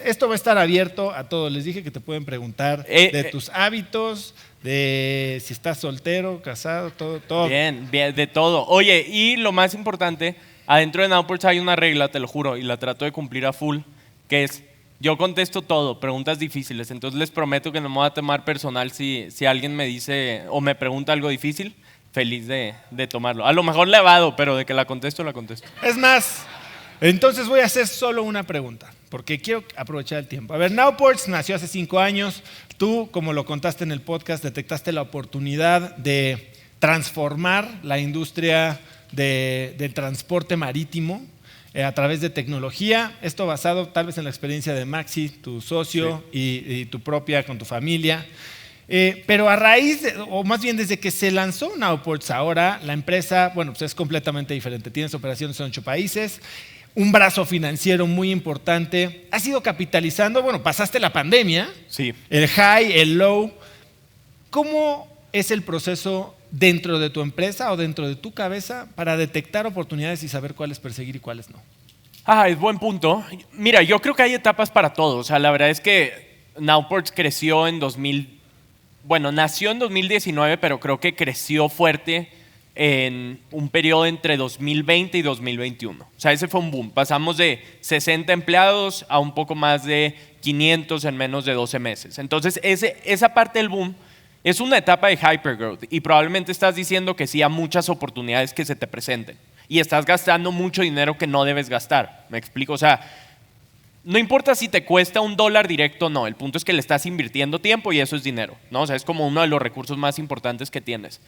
esto va a estar abierto a todos. Les dije que te pueden preguntar de tus hábitos, de si estás soltero, casado, todo. Bien, de todo. Oye, y lo más importante, adentro de Nowports hay una regla, te lo juro, y la trato de cumplir a full, que es, yo contesto todo, preguntas difíciles. Entonces les prometo que no me voy a tomar personal si alguien me dice o me pregunta algo difícil, feliz de tomarlo. A lo mejor le evado, pero de que la contesto, la contesto. Es más, entonces voy a hacer solo una pregunta, porque quiero aprovechar el tiempo. A ver, Nowports nació hace 5 años. Tú, como lo contaste en el podcast, detectaste la oportunidad de transformar la industria del transporte marítimo a través de tecnología. Esto basado tal vez en la experiencia de Maxi, tu socio, sí, y tu propia con tu familia. Pero a raíz, o más bien desde que se lanzó Nowports ahora, la empresa, bueno, pues es completamente diferente. Tienes operaciones en 8 países. Un brazo financiero muy importante. Has ido capitalizando, bueno, pasaste la pandemia, sí, el high, el low. ¿Cómo es el proceso dentro de tu empresa o dentro de tu cabeza para detectar oportunidades y saber cuáles perseguir y cuáles no? Es buen punto. Mira, yo creo que hay etapas para todo. O sea, la verdad es que Nowports creció en nació en 2019, pero creo que creció fuerte en un periodo entre 2020 y 2021. O sea, ese fue un boom. Pasamos de 60 empleados a un poco más de 500 en menos de 12 meses. Entonces, esa parte del boom es una etapa de hypergrowth y probablemente estás diciendo que sí a muchas oportunidades que se te presenten y estás gastando mucho dinero que no debes gastar. ¿Me explico? O sea, no importa si te cuesta $1 directo o no, el punto es que le estás invirtiendo tiempo y eso es dinero, ¿no? O sea, es como uno de los recursos más importantes que tienes.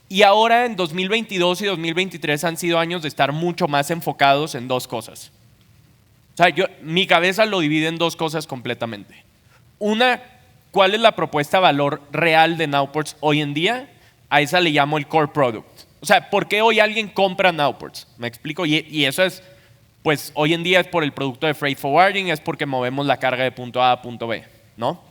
Y ahora en 2022 y 2023 han sido años de estar mucho más enfocados en 2 cosas. O sea, mi cabeza lo divide en 2 cosas completamente. Una, ¿cuál es la propuesta de valor real de Nowports hoy en día? A esa le llamo el core product. O sea, ¿por qué hoy alguien compra Nowports? ¿Me explico? Y eso es, pues hoy en día es por el producto de freight forwarding, es porque movemos la carga de punto A a punto B, ¿no?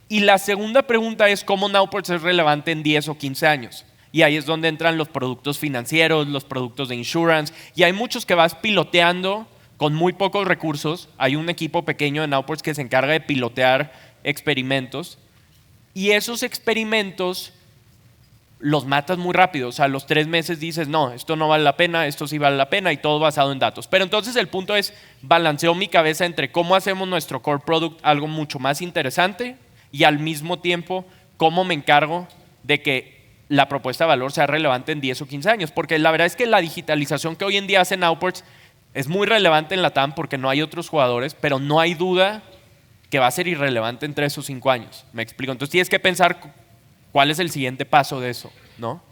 Y la segunda pregunta es cómo Nowports es relevante en 10 o 15 años. Y ahí es donde entran los productos financieros, los productos de insurance. Y hay muchos que vas piloteando con muy pocos recursos. Hay un equipo pequeño de Nowports que se encarga de pilotear experimentos. Y esos experimentos los matas muy rápido. O sea, a los 3 meses dices, no, esto no vale la pena, esto sí vale la pena y todo basado en datos. Pero entonces el punto es, balanceo mi cabeza entre cómo hacemos nuestro core product algo mucho más interesante y al mismo tiempo cómo me encargo de que la propuesta de valor sea relevante en 10 o 15 años. Porque la verdad es que la digitalización que hoy en día hace Nowports es muy relevante en la TAM porque no hay otros jugadores, pero no hay duda que va a ser irrelevante en 3 o 5 años. ¿Me explico? Entonces tienes que pensar cuál es el siguiente paso de eso, ¿no?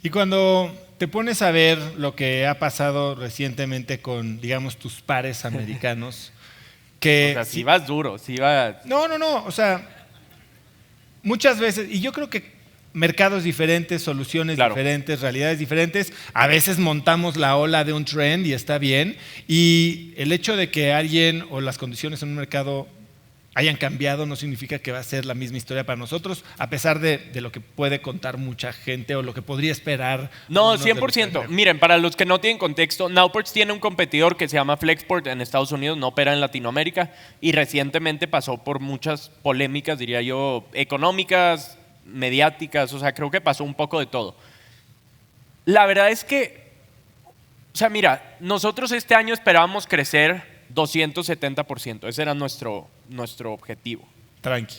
Y cuando te pones a ver lo que ha pasado recientemente con, digamos, tus pares americanos, que... O sea, si vas duro, si vas... No, o sea, muchas veces, y yo creo que mercados diferentes, soluciones diferentes, realidades diferentes, a veces montamos la ola de un trend y está bien, y el hecho de que alguien o las condiciones en un mercado hayan cambiado no significa que va a ser la misma historia para nosotros, a pesar de lo que puede contar mucha gente o lo que podría esperar. No, 100%. Miren, para los que no tienen contexto, Nowports tiene un competidor que se llama Flexport en Estados Unidos, no opera en Latinoamérica y recientemente pasó por muchas polémicas, diría yo, económicas, mediáticas, o sea, creo que pasó un poco de todo. La verdad es que, o sea, mira, nosotros este año esperábamos crecer 270%, ese era nuestro objetivo. Tranqui.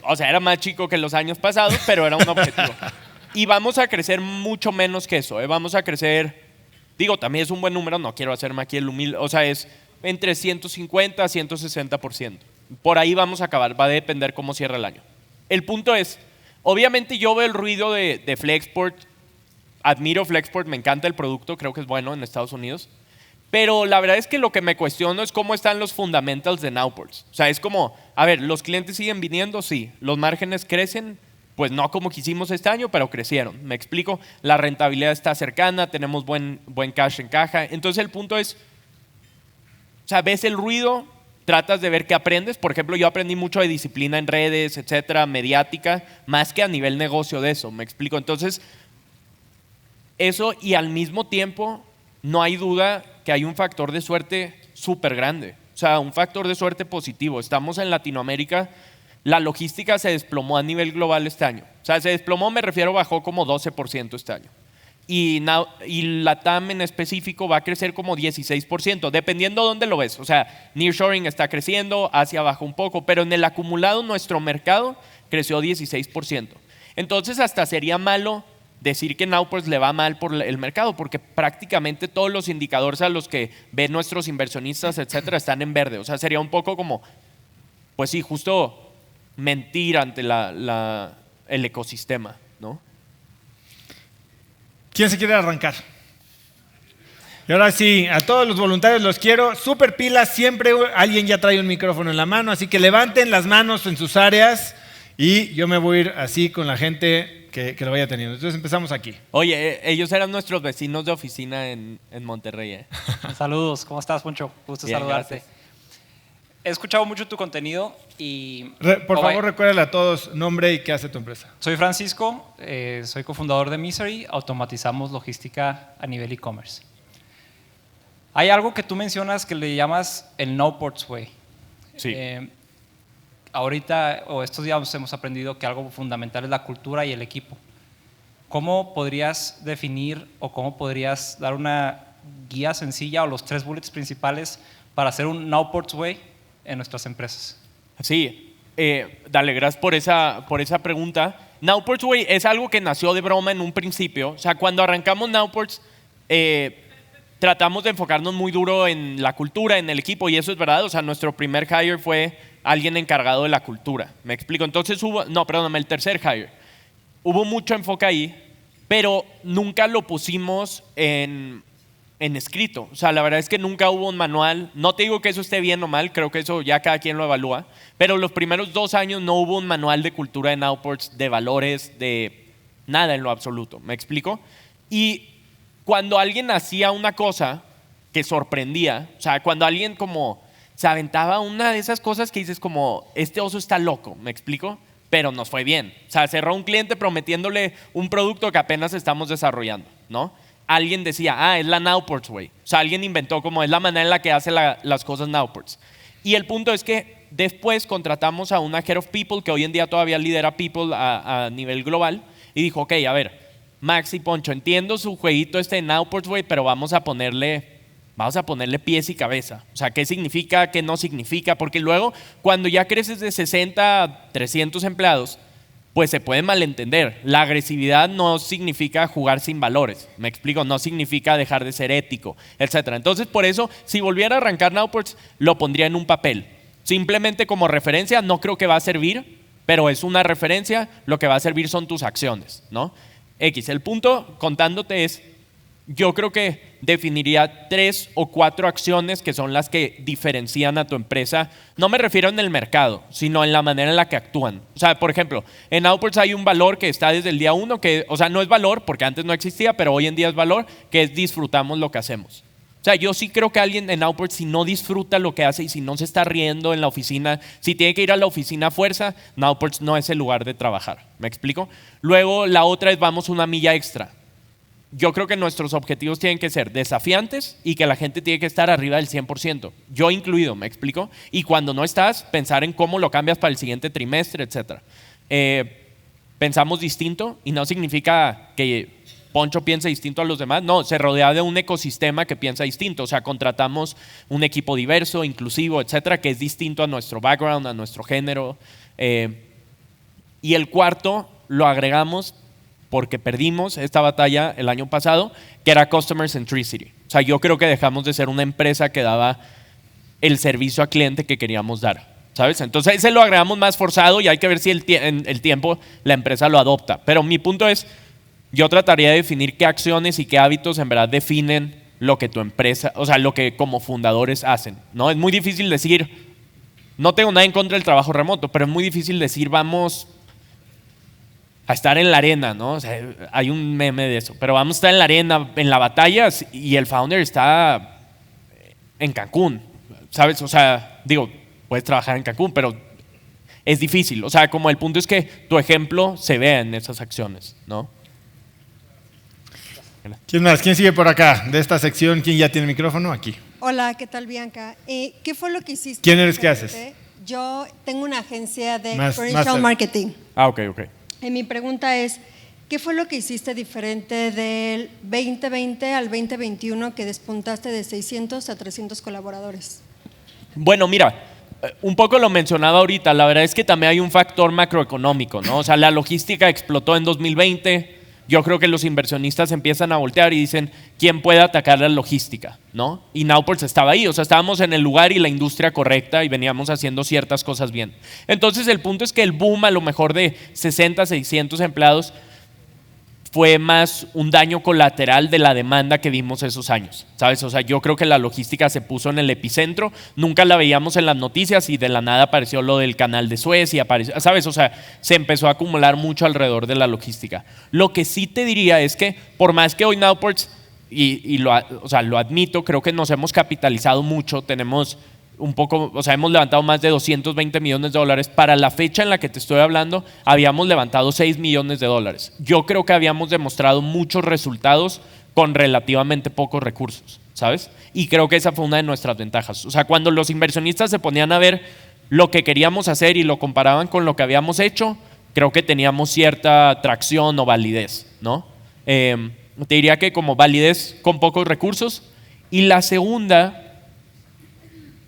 O sea, era más chico que los años pasados, pero era un objetivo. Y vamos a crecer mucho menos que eso, vamos a crecer, digo, también es un buen número, no quiero hacerme aquí el humilde, o sea, es entre 150 a 160%. Por ahí vamos a acabar, va a depender cómo cierra el año. El punto es, obviamente yo veo el ruido de Flexport, admiro Flexport, me encanta el producto, creo que es bueno en Estados Unidos, pero la verdad es que lo que me cuestiono es cómo están los fundamentals de Nowports. O sea, es como, a ver, ¿los clientes siguen viniendo? Sí. ¿Los márgenes crecen? Pues no como quisimos este año, pero crecieron. ¿Me explico? La rentabilidad está cercana, tenemos buen cash en caja. Entonces el punto es, o sea, ves el ruido, tratas de ver qué aprendes. Por ejemplo, yo aprendí mucho de disciplina en redes, etcétera, mediática, más que a nivel negocio de eso. ¿Me explico? Entonces, eso y al mismo tiempo, no hay duda que hay un factor de suerte súper grande. O sea, un factor de suerte positivo. Estamos en Latinoamérica, la logística se desplomó a nivel global este año. O sea, se desplomó, me refiero, bajó como 12% este año. Y LATAM en específico va a crecer como 16%, dependiendo de dónde lo ves. O sea, nearshoring está creciendo, Asia bajó un poco, pero en el acumulado nuestro mercado creció 16%. Entonces hasta sería malo decir que Nowports le va mal por el mercado, porque prácticamente todos los indicadores a los que ven nuestros inversionistas, etcétera, están en verde. O sea, sería un poco como, pues sí, justo mentir ante el ecosistema, ¿no? ¿Quién se quiere arrancar? Y ahora sí, a todos los voluntarios los quiero. Súper pilas, siempre alguien ya trae un micrófono en la mano, así que levanten las manos en sus áreas y yo me voy a ir así con la gente que lo vaya teniendo. Entonces empezamos aquí. Oye, ellos eran nuestros vecinos de oficina en Monterrey. Saludos, ¿cómo estás, Poncho? Gusto Bien, saludarte. gracias. He escuchado mucho tu contenido y... Por favor, recuérdale a todos nombre y qué hace tu empresa. Soy Francisco, soy cofundador de Misery, automatizamos logística a nivel e-commerce. Hay algo que tú mencionas que le llamas el Nowports Way. Sí. Ahorita o estos días hemos aprendido que algo fundamental es la cultura y el equipo. ¿Cómo podrías definir o cómo podrías dar una guía sencilla o los 3 bullets principales para hacer un Nowports Way en nuestras empresas? Sí, dale, gracias por esa pregunta. Nowports Way es algo que nació de broma en un principio. O sea, cuando arrancamos Nowports, tratamos de enfocarnos muy duro en la cultura, en el equipo, y eso es verdad. O sea, nuestro primer hire fue alguien encargado de la cultura. ¿Me explico? Entonces el tercer hire. Hubo mucho enfoque ahí, pero nunca lo pusimos en escrito. O sea, la verdad es que nunca hubo un manual. No te digo que eso esté bien o mal, creo que eso ya cada quien lo evalúa, pero los primeros 2 años no hubo un manual de cultura de Nowports, de valores, de nada en lo absoluto. ¿Me explico? Y cuando alguien hacía una cosa que sorprendía, o sea, cuando alguien como se aventaba una de esas cosas que dices como, este oso está loco, ¿me explico? Pero nos fue bien. O sea, cerró un cliente prometiéndole un producto que apenas estamos desarrollando, ¿no? Alguien decía, es la Nowports Way. O sea, alguien inventó como es la manera en la que hace las cosas Nowports. Y el punto es que después contratamos a una Head of People que hoy en día todavía lidera People a nivel global y dijo, ok, a ver, Max y Poncho, entiendo su jueguito de Nowports Way, pero vamos a ponerle pies y cabeza. O sea, ¿qué significa? ¿Qué no significa? Porque luego, cuando ya creces de 60 a 300 empleados, pues se puede malentender. La agresividad no significa jugar sin valores. Me explico, no significa dejar de ser ético, etc. Entonces, por eso, si volviera a arrancar Nowports, lo pondría en un papel. Simplemente como referencia, no creo que va a servir, pero es una referencia, lo que va a servir son tus acciones, ¿no? El punto, contándote, es, yo creo que definiría 3 o 4 acciones que son las que diferencian a tu empresa. No me refiero en el mercado, sino en la manera en la que actúan. O sea, por ejemplo, en Nowports hay un valor que está desde el día 1, que, o sea, no es valor porque antes no existía, pero hoy en día es valor, que es disfrutamos lo que hacemos. O sea, yo sí creo que alguien en Nowports, si no disfruta lo que hace y si no se está riendo en la oficina, si tiene que ir a la oficina a fuerza, Nowports no es el lugar de trabajar. ¿Me explico? Luego, la otra es vamos una milla extra. Yo creo que nuestros objetivos tienen que ser desafiantes y que la gente tiene que estar arriba del 100%. Yo incluido, ¿me explico? Y cuando no estás, pensar en cómo lo cambias para el siguiente trimestre, etc. Pensamos distinto y no significa que Poncho piense distinto a los demás. No, se rodea de un ecosistema que piensa distinto. O sea, contratamos un equipo diverso, inclusivo, etcétera, que es distinto a nuestro background, a nuestro género. Y el cuarto lo agregamos porque perdimos esta batalla el año pasado, que era Customer Centricity. O sea, yo creo que dejamos de ser una empresa que daba el servicio al cliente que queríamos dar, ¿sabes? Entonces ese lo agregamos más forzado y hay que ver si en el tiempo la empresa lo adopta. Pero mi punto es, yo trataría de definir qué acciones y qué hábitos en verdad definen lo que tu empresa, o sea, lo que como fundadores hacen, ¿no? Es muy difícil decir, no tengo nada en contra del trabajo remoto, pero es muy difícil decir, vamos a estar en la arena, ¿no? O sea, hay un meme de eso, pero vamos a estar en la arena, en la batalla, y el founder está en Cancún, ¿sabes? O sea, digo, puedes trabajar en Cancún, pero es difícil. O sea, como el punto es que tu ejemplo se vea en esas acciones, ¿no? ¿Quién más? ¿Quién sigue por acá? De esta sección, ¿quién ya tiene micrófono? Aquí. Hola, ¿qué tal, Bianca? ¿Qué fue lo que hiciste? ¿Quién eres? ¿Qué diferente? haces? Yo tengo una agencia de Más experiential marketing. Ah, ok. Y mi pregunta es, ¿qué fue lo que hiciste diferente del 2020 al 2021 que despuntaste de 600 a 300 colaboradores? Bueno, mira, un poco lo mencionaba ahorita, la verdad es que también hay un factor macroeconómico, ¿no? O sea, la logística explotó en 2020, yo creo que los inversionistas empiezan a voltear y dicen, ¿quién puede atacar la logística? ¿No? Y Nowports estaba ahí, o sea, estábamos en el lugar y la industria correcta y veníamos haciendo ciertas cosas bien. Entonces, el punto es que el boom a lo mejor de 60, 600 empleados fue más un daño colateral de la demanda que vimos esos años, ¿sabes? O sea, yo creo que la logística se puso en el epicentro, nunca la veíamos en las noticias y de la nada apareció lo del canal de Suez y apareció, ¿sabes? O sea, se empezó a acumular mucho alrededor de la logística. Lo que sí te diría es que por más que hoy Nowports, o sea, lo admito, creo que nos hemos capitalizado mucho, tenemos un poco, o sea, hemos levantado más de 220 millones de dólares. Para la fecha en la que te estoy hablando, habíamos levantado 6 millones de dólares. Yo creo que habíamos demostrado muchos resultados con relativamente pocos recursos, ¿sabes? Y creo que esa fue una de nuestras ventajas. O sea, cuando los inversionistas se ponían a ver lo que queríamos hacer y lo comparaban con lo que habíamos hecho, creo que teníamos cierta tracción o validez, ¿no? Te diría que como validez con pocos recursos. Y la segunda,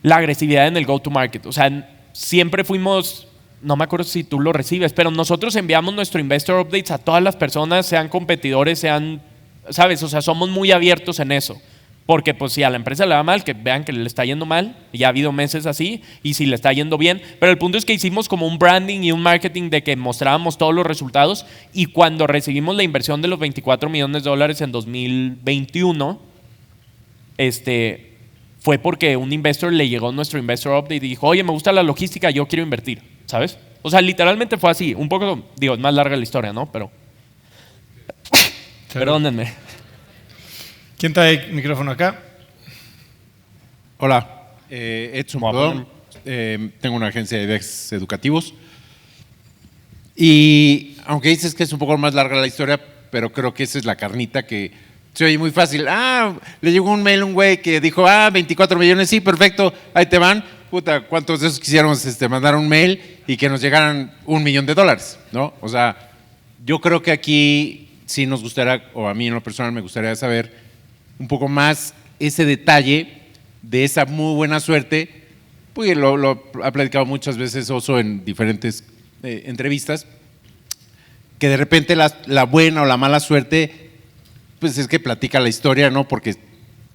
la agresividad en el go-to-market. O sea, siempre fuimos, no me acuerdo si tú lo recibes, pero nosotros enviamos nuestro investor updates a todas las personas, sean competidores, sean, ¿sabes? O sea, somos muy abiertos en eso. Porque pues si a la empresa le va mal, que vean que le está yendo mal, ya ha habido meses así, y si le está yendo bien. Pero el punto es que hicimos como un branding y un marketing de que mostrábamos todos los resultados, y cuando recibimos la inversión de los 24 millones de dólares en 2021, fue porque un investor le llegó nuestro investor update y dijo, oye, me gusta la logística, yo quiero invertir, ¿sabes? O sea, literalmente fue así. Un poco, digo, es más larga la historia, ¿no? Pero perdónenme. ¿Quién trae el micrófono acá? Hola, Edson Pudón, tengo una agencia de DEX educativos y aunque dices que es un poco más larga la historia, pero creo que esa es la carnita que se oye muy fácil. Le llegó un mail a un güey que dijo, 24 millones, sí, perfecto, ahí te van. Puta, ¿cuántos de esos quisiéramos mandar un mail y que nos llegaran $1 millón, ¿no? O sea, yo creo que aquí sí nos gustaría, o a mí en lo personal me gustaría saber un poco más ese detalle de esa muy buena suerte, porque lo ha platicado muchas veces Oso en diferentes entrevistas, que de repente la buena o la mala suerte, pues es que platica la historia, ¿no? Porque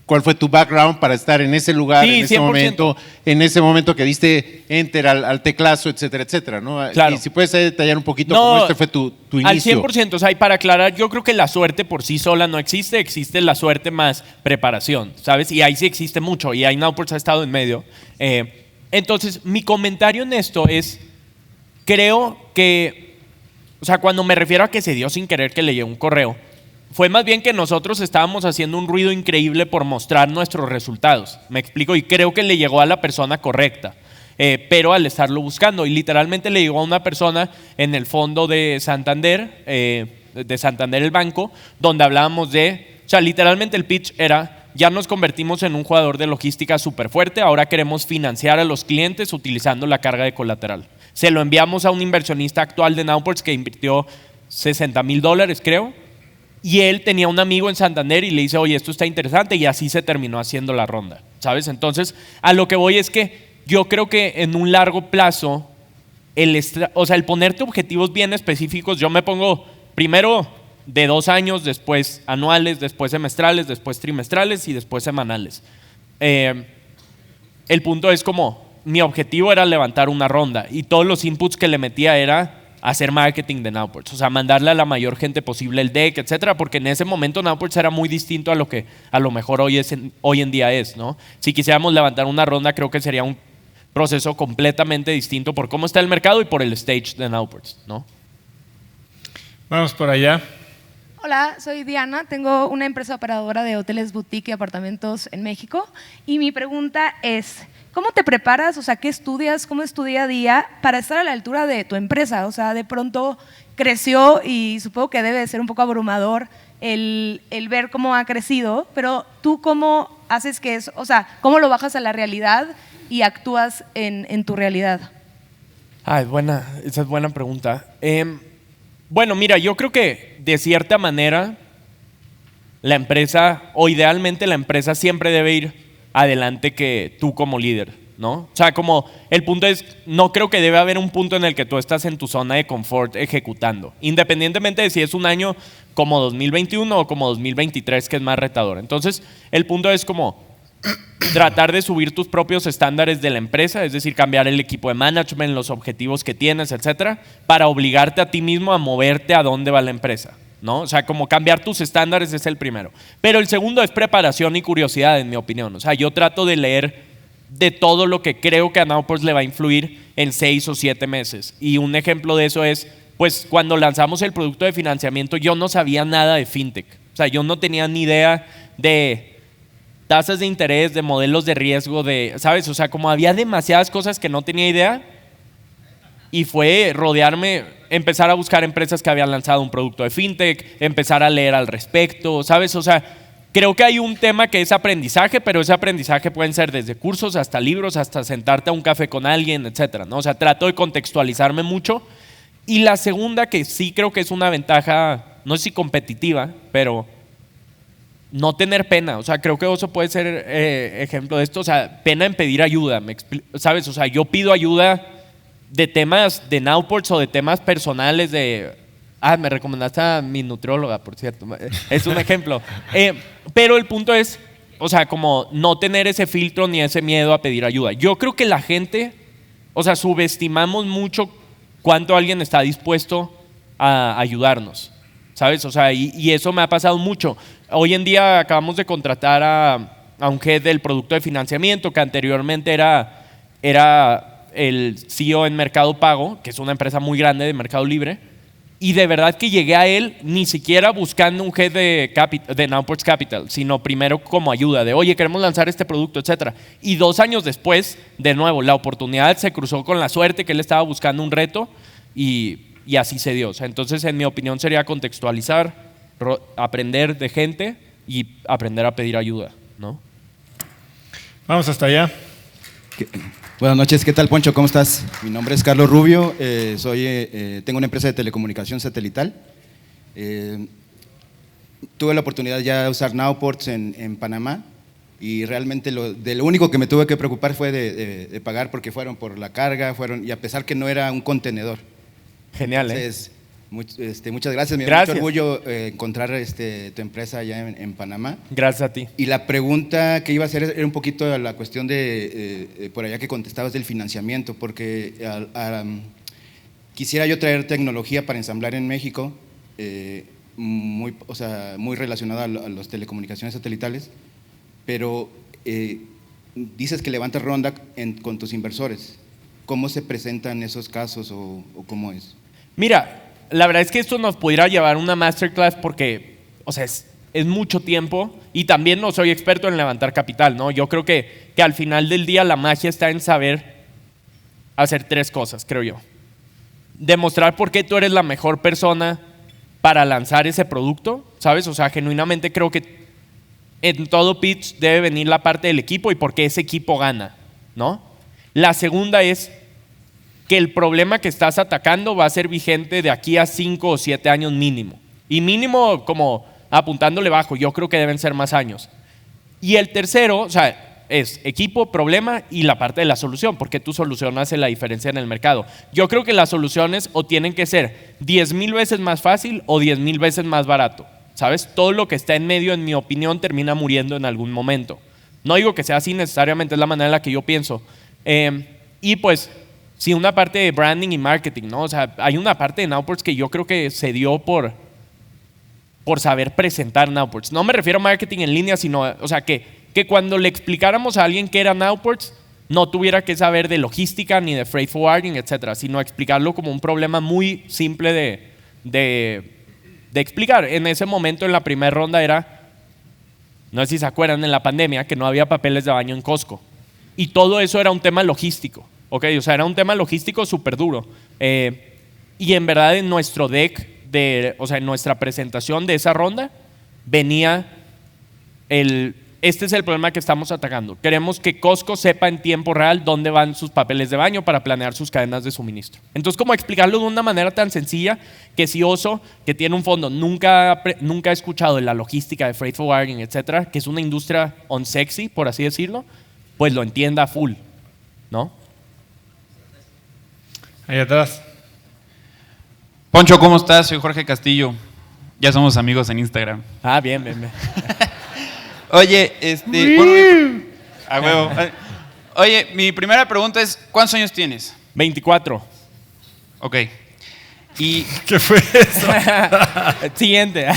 ¿cuál fue tu background para estar en ese lugar, sí, en ese momento que diste enter al teclazo, etcétera, etcétera, ¿no? Claro. Y si puedes detallar un poquito cómo fue tu inicio. Al 100%, o sea, y para aclarar, yo creo que la suerte por sí sola no existe, existe la suerte más preparación, ¿sabes? Y ahí sí existe mucho, y ahí Nowports ha estado en medio. Entonces, mi comentario en esto es, creo que, o sea, cuando me refiero a que se dio sin querer que le llegó un correo, fue más bien que nosotros estábamos haciendo un ruido increíble por mostrar nuestros resultados. Me explico, y creo que le llegó a la persona correcta, pero al estarlo buscando. Y literalmente le llegó a una persona en el fondo de Santander el banco, donde hablábamos o sea, literalmente el pitch era, ya nos convertimos en un jugador de logística súper fuerte, ahora queremos financiar a los clientes utilizando la carga de colateral. Se lo enviamos a un inversionista actual de Nowports que invirtió $60,000, creo. Y él tenía un amigo en Santander y le dice, oye, esto está interesante, y así se terminó haciendo la ronda, ¿sabes? Entonces, a lo que voy es que yo creo que en un largo plazo, o sea, el ponerte objetivos bien específicos, yo me pongo primero de 2 años, después anuales, después semestrales, después trimestrales y después semanales. El punto es como, mi objetivo era levantar una ronda y todos los inputs que le metía era hacer marketing de Nowports, o sea, mandarle a la mayor gente posible el deck, etcétera, porque en ese momento Nowports era muy distinto a lo que a lo mejor hoy en día es, ¿no? Si quisiéramos levantar una ronda, creo que sería un proceso completamente distinto por cómo está el mercado y por el stage de Nowports, ¿no? Vamos por allá. Hola, soy Diana, tengo una empresa operadora de hoteles boutique y apartamentos en México, y mi pregunta es, ¿cómo te preparas? O sea, ¿qué estudias? ¿Cómo es tu día a día para estar a la altura de tu empresa? O sea, de pronto creció y supongo que debe ser un poco abrumador el ver cómo ha crecido, pero tú ¿cómo haces que eso, o sea, cómo lo bajas a la realidad y actúas en tu realidad? Esa es buena pregunta. Bueno, mira, yo creo que de cierta manera la empresa, o idealmente la empresa siempre debe ir adelante que tú como líder, ¿no? O sea, como el punto es, no creo que debe haber un punto en el que tú estás en tu zona de confort ejecutando, independientemente de si es un año como 2021 o como 2023, que es más retador. Entonces, el punto es como tratar de subir tus propios estándares de la empresa, es decir, cambiar el equipo de management, los objetivos que tienes, etcétera, para obligarte a ti mismo a moverte a dónde va la empresa, ¿no? O sea, como cambiar tus estándares es el primero. Pero el segundo es preparación y curiosidad, en mi opinión. O sea, yo trato de leer de todo lo que creo que a Nowports le va a influir en 6 o 7 meses. Y un ejemplo de eso es, pues, cuando lanzamos el producto de financiamiento, yo no sabía nada de fintech. O sea, yo no tenía ni idea de tasas de interés, de modelos de riesgo, de, ¿sabes? O sea, como había demasiadas cosas que no tenía idea, y fue rodearme, empezar a buscar empresas que habían lanzado un producto de fintech, empezar a leer al respecto, ¿sabes? O sea, creo que hay un tema que es aprendizaje, pero ese aprendizaje pueden ser desde cursos hasta libros, hasta sentarte a un café con alguien, etcétera, ¿no? O sea, trato de contextualizarme mucho. Y la segunda, que sí creo que es una ventaja, no sé si competitiva, pero no tener pena. O sea, creo que eso puede ser ejemplo de esto. O sea, pena en pedir ayuda, ¿sabes? O sea, yo pido ayuda de temas de Nowports o de temas personales de... me recomendaste a mi nutrióloga, por cierto. Es un ejemplo. Pero el punto es, o sea, como no tener ese filtro ni ese miedo a pedir ayuda. Yo creo que la gente, o sea, subestimamos mucho cuánto alguien está dispuesto a ayudarnos, ¿sabes? O sea, y eso me ha pasado mucho. Hoy en día acabamos de contratar a un head del producto de financiamiento que anteriormente era el CEO en Mercado Pago, que es una empresa muy grande de Mercado Libre, y de verdad que llegué a él ni siquiera buscando un head de Nowports Capital, sino primero como ayuda de, oye, queremos lanzar este producto, etcétera. Y 2 años después, de nuevo, la oportunidad se cruzó con la suerte que él estaba buscando un reto y así se dio. O sea, entonces, en mi opinión, sería contextualizar, aprender de gente y aprender a pedir ayuda, ¿no? Vamos hasta allá. Buenas noches, ¿qué tal, Poncho? ¿Cómo estás? Mi nombre es Carlos Rubio, tengo una empresa de telecomunicación satelital. Tuve la oportunidad ya de usar Nowports en Panamá y realmente lo único que me tuve que preocupar fue de pagar porque fueron por la carga, y a pesar que no era un contenedor. Genial, Entonces, muchas gracias. Me da Gracias. mucho orgullo encontrar tu empresa allá en Panamá. Gracias a ti. Y la pregunta que iba a hacer era un poquito la cuestión de por allá que contestabas del financiamiento, porque quisiera yo traer tecnología para ensamblar en México, muy relacionada a las telecomunicaciones satelitales, pero dices que levantas ronda con tus inversores. ¿Cómo se presentan esos casos o cómo es? Mira, la verdad es que esto nos pudiera llevar una masterclass porque, o sea, es mucho tiempo y también no soy experto en levantar capital, ¿no? Yo creo que al final del día la magia está en saber hacer 3 cosas, creo yo. Demostrar por qué tú eres la mejor persona para lanzar ese producto, ¿sabes? O sea, genuinamente creo que en todo pitch debe venir la parte del equipo y por qué ese equipo gana, ¿no? La segunda es que el problema que estás atacando va a ser vigente de aquí a 5 o 7 años mínimo. Y mínimo como apuntándole bajo, yo creo que deben ser más años. Y el tercero, o sea, es equipo, problema y la parte de la solución, porque tu solución hace la diferencia en el mercado. Yo creo que las soluciones o tienen que ser 10,000 veces más fácil o 10,000 veces más barato, ¿sabes? Todo lo que está en medio, en mi opinión, termina muriendo en algún momento. No digo que sea así necesariamente, es la manera en la que yo pienso. Y pues, sí, una parte de branding y marketing, ¿no? O sea, hay una parte de Nowports que yo creo que se dio por saber presentar Nowports. No me refiero a marketing en línea, sino, o sea, que cuando le explicáramos a alguien qué era Nowports, no tuviera que saber de logística ni de freight forwarding, etcétera, sino explicarlo como un problema muy simple de explicar. En ese momento, en la primera ronda era, no sé si se acuerdan, en la pandemia, que no había papeles de baño en Costco. Y todo eso era un tema logístico, ¿ok? O sea, era un tema logístico súper duro. Y en verdad en nuestro deck, o sea, en nuestra presentación de esa ronda, venía este es el problema que estamos atacando. Queremos que Costco sepa en tiempo real dónde van sus papeles de baño para planear sus cadenas de suministro. Entonces, ¿cómo explicarlo de una manera tan sencilla que si Oso, que tiene un fondo, nunca ha escuchado de la logística de freight forwarding, etcétera, que es una industria unsexy, por así decirlo, pues lo entienda full, ¿no? Ahí atrás. Poncho, ¿cómo estás? Soy Jorge Castillo. Ya somos amigos en Instagram. Ah, bien, bien, bien. Oye, bueno, a huevo. Oye, mi primera pregunta es, ¿cuántos años tienes? 24. Ok. Y, ¿Qué fue eso? Siguiente.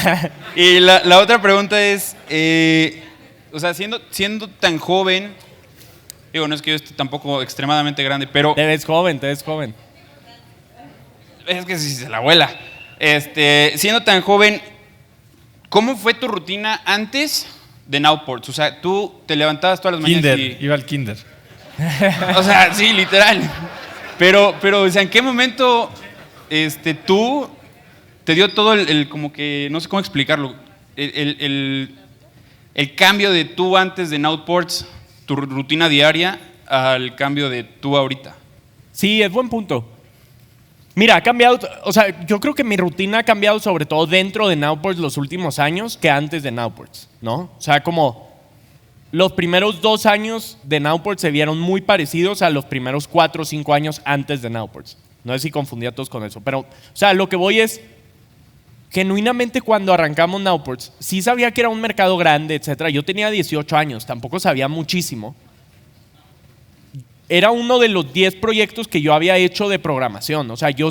y la otra pregunta es, o sea, siendo tan joven, digo, no es que yo esté tampoco extremadamente grande, pero Te ves joven, te ves joven. es que si se la abuela. Siendo tan joven, ¿cómo fue tu rutina antes de Nowports? O sea, tú te levantabas todas las mañanas Kinder, iba al kinder. O sea, sí, literal. Pero, o sea, ¿en qué momento tú te dio todo el como que, no sé cómo explicarlo, el cambio de tú antes de Nowports, tu rutina diaria, al cambio de tú ahorita? Sí, es buen punto. Mira, ha cambiado, o sea, yo creo que mi rutina ha cambiado sobre todo dentro de Nowports los últimos años que antes de Nowports, ¿no? O sea, como los primeros 2 años de Nowports se vieron muy parecidos a los primeros 4 o 5 años antes de Nowports. No sé si confundí a todos con eso, pero, o sea, lo que voy es, genuinamente cuando arrancamos Nowports, sí sabía que era un mercado grande, etcétera. Yo tenía 18 años, tampoco sabía muchísimo. Era uno de los 10 proyectos que yo había hecho de programación. O sea, yo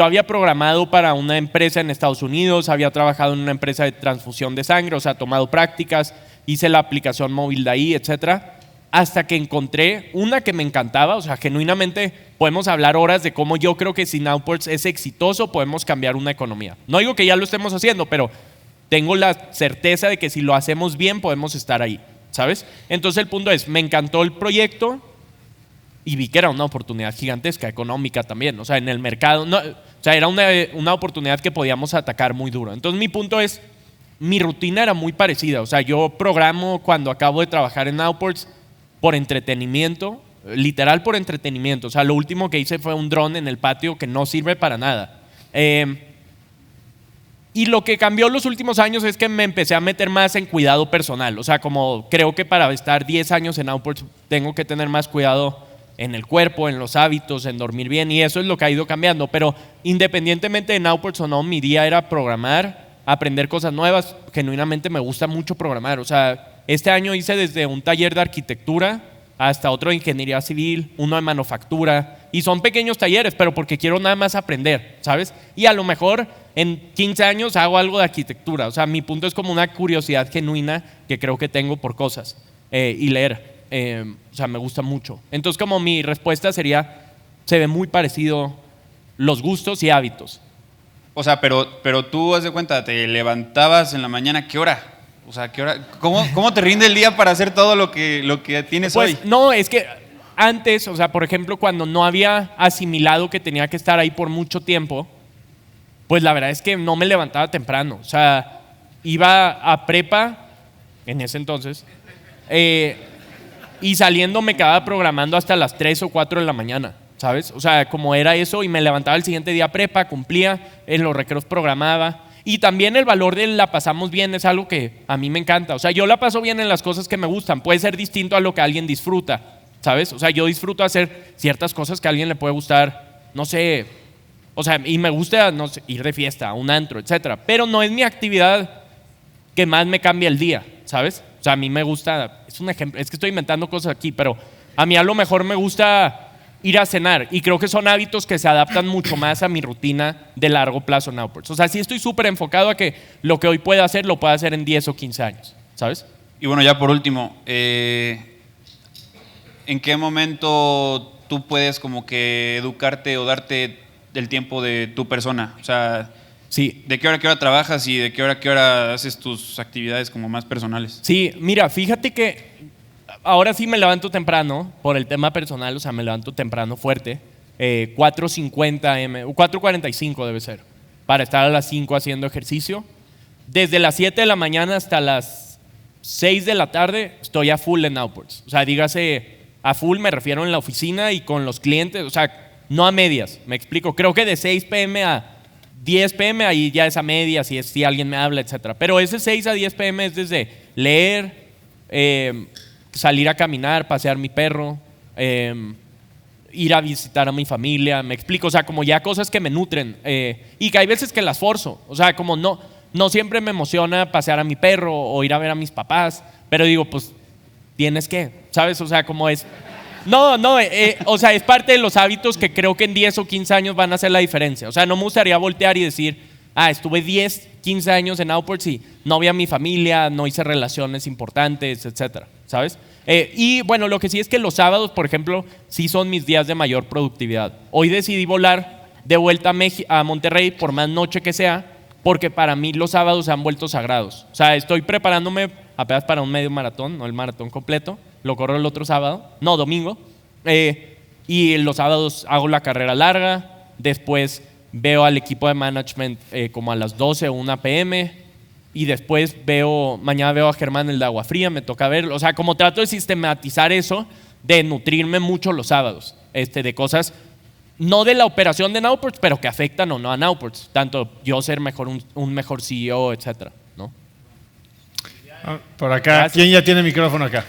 había programado para una empresa en Estados Unidos, había trabajado en una empresa de transfusión de sangre, o sea, tomado prácticas, hice la aplicación móvil de ahí, etcétera, hasta que encontré una que me encantaba. O sea, genuinamente podemos hablar horas de cómo yo creo que si Nowports es exitoso podemos cambiar una economía. No digo que ya lo estemos haciendo, pero tengo la certeza de que si lo hacemos bien podemos estar ahí, ¿sabes? Entonces el punto es, me encantó el proyecto y vi que era una oportunidad gigantesca, económica también. O sea, en el mercado, no, o sea, era una oportunidad que podíamos atacar muy duro. Entonces mi punto es, mi rutina era muy parecida. O sea, yo programo cuando acabo de trabajar en Nowports por entretenimiento, literal por entretenimiento. O sea, lo último que hice fue un dron en el patio que no sirve para nada. Y lo que cambió los últimos años es que me empecé a meter más en cuidado personal. O sea, como creo que para estar 10 años en Nowports tengo que tener más cuidado en el cuerpo, en los hábitos, en dormir bien, y eso es lo que ha ido cambiando. Pero independientemente de Nowports o no, mi día era programar, aprender cosas nuevas. Genuinamente me gusta mucho programar. O sea, este año hice desde un taller de arquitectura hasta otro de ingeniería civil, uno de manufactura, y son pequeños talleres, pero porque quiero nada más aprender, ¿sabes? Y a lo mejor en 15 años hago algo de arquitectura. O sea, mi punto es como una curiosidad genuina que creo que tengo por cosas y leer. O sea, me gusta mucho. Entonces, como mi respuesta sería, se ve muy parecido los gustos y hábitos. O sea, pero tú, haz de cuenta, te levantabas en la mañana, ¿qué hora? O sea, ¿qué hora? ¿Cómo te rinde el día para hacer todo lo que tienes Pues hoy? no, es que antes, o sea, por ejemplo, cuando no había asimilado que tenía que estar ahí por mucho tiempo, pues la verdad es que no me levantaba temprano. O sea, iba a prepa en ese entonces y saliendo me quedaba programando hasta las 3 o 4 de la mañana, ¿sabes? O sea, como era eso, y me levantaba el siguiente día a prepa, cumplía, en los recreos programaba. Y también el valor de la pasamos bien es algo que a mí me encanta. O sea, yo la paso bien en las cosas que me gustan. Puede ser distinto a lo que alguien disfruta, ¿sabes? O sea, yo disfruto hacer ciertas cosas que a alguien le puede gustar, no sé, o sea, y me gusta, no sé, ir de fiesta, a un antro, etcétera. Pero no es mi actividad que más me cambia el día, ¿sabes? O sea, a mí me gusta, es un ejemplo, es que estoy inventando cosas aquí, pero a mí a lo mejor me gusta ir a cenar, y creo que son hábitos que se adaptan mucho más a mi rutina de largo plazo en Nowports. O sea, sí estoy súper enfocado a que lo que hoy pueda hacer, lo pueda hacer en 10 o 15 años, ¿sabes? Y bueno, ya por último, ¿en qué momento tú puedes como que educarte o darte el tiempo de tu persona? O sea, Sí. ¿de qué hora trabajas y de qué hora haces tus actividades como más personales? Sí, mira, fíjate que ahora sí me levanto temprano por el tema personal. O sea, me levanto temprano fuerte, 4:50 m, 4:45 debe ser, para estar a las 5 haciendo ejercicio. Desde las 7 de la mañana hasta las 6 de la tarde estoy a full en Nowports. O sea, dígase, a full me refiero en la oficina y con los clientes, o sea, no a medias, me explico. Creo que de 6 p.m. a 10 p.m. ahí ya es a medias, si alguien me habla, etc. Pero ese 6 a 10 p.m. es desde leer, salir a caminar, pasear mi perro, ir a visitar a mi familia, me explico. O sea, como ya cosas que me nutren y que hay veces que las forzo. O sea, como no siempre me emociona pasear a mi perro o ir a ver a mis papás, pero digo, pues tienes que, ¿sabes? O sea, como es... o sea, es parte de los hábitos que creo que en 10 o 15 años van a hacer la diferencia. O sea, no me gustaría voltear y decir, estuve 10, 15 años en Nowports y no vi a mi familia, no hice relaciones importantes, etcétera, ¿sabes? Y bueno, lo que sí es que los sábados, por ejemplo, sí son mis días de mayor productividad. Hoy decidí volar de vuelta a Monterrey, por más noche que sea, porque para mí los sábados se han vuelto sagrados. O sea, estoy preparándome apenas para un medio maratón, no el maratón completo. Lo corro el otro sábado, no, domingo. Y los sábados hago la carrera larga. Después veo al equipo de management como a las 12 o 1 p.m. Y después mañana veo a Germán el de Agua Fría, me toca verlo. O sea, como trato de sistematizar eso, de nutrirme mucho los sábados, de cosas, no de la operación de Nowports, pero que afectan o no a Nowports. Tanto yo ser un mejor CEO, etcétera, ¿no? Por acá, Gracias. ¿Quién ya tiene micrófono acá?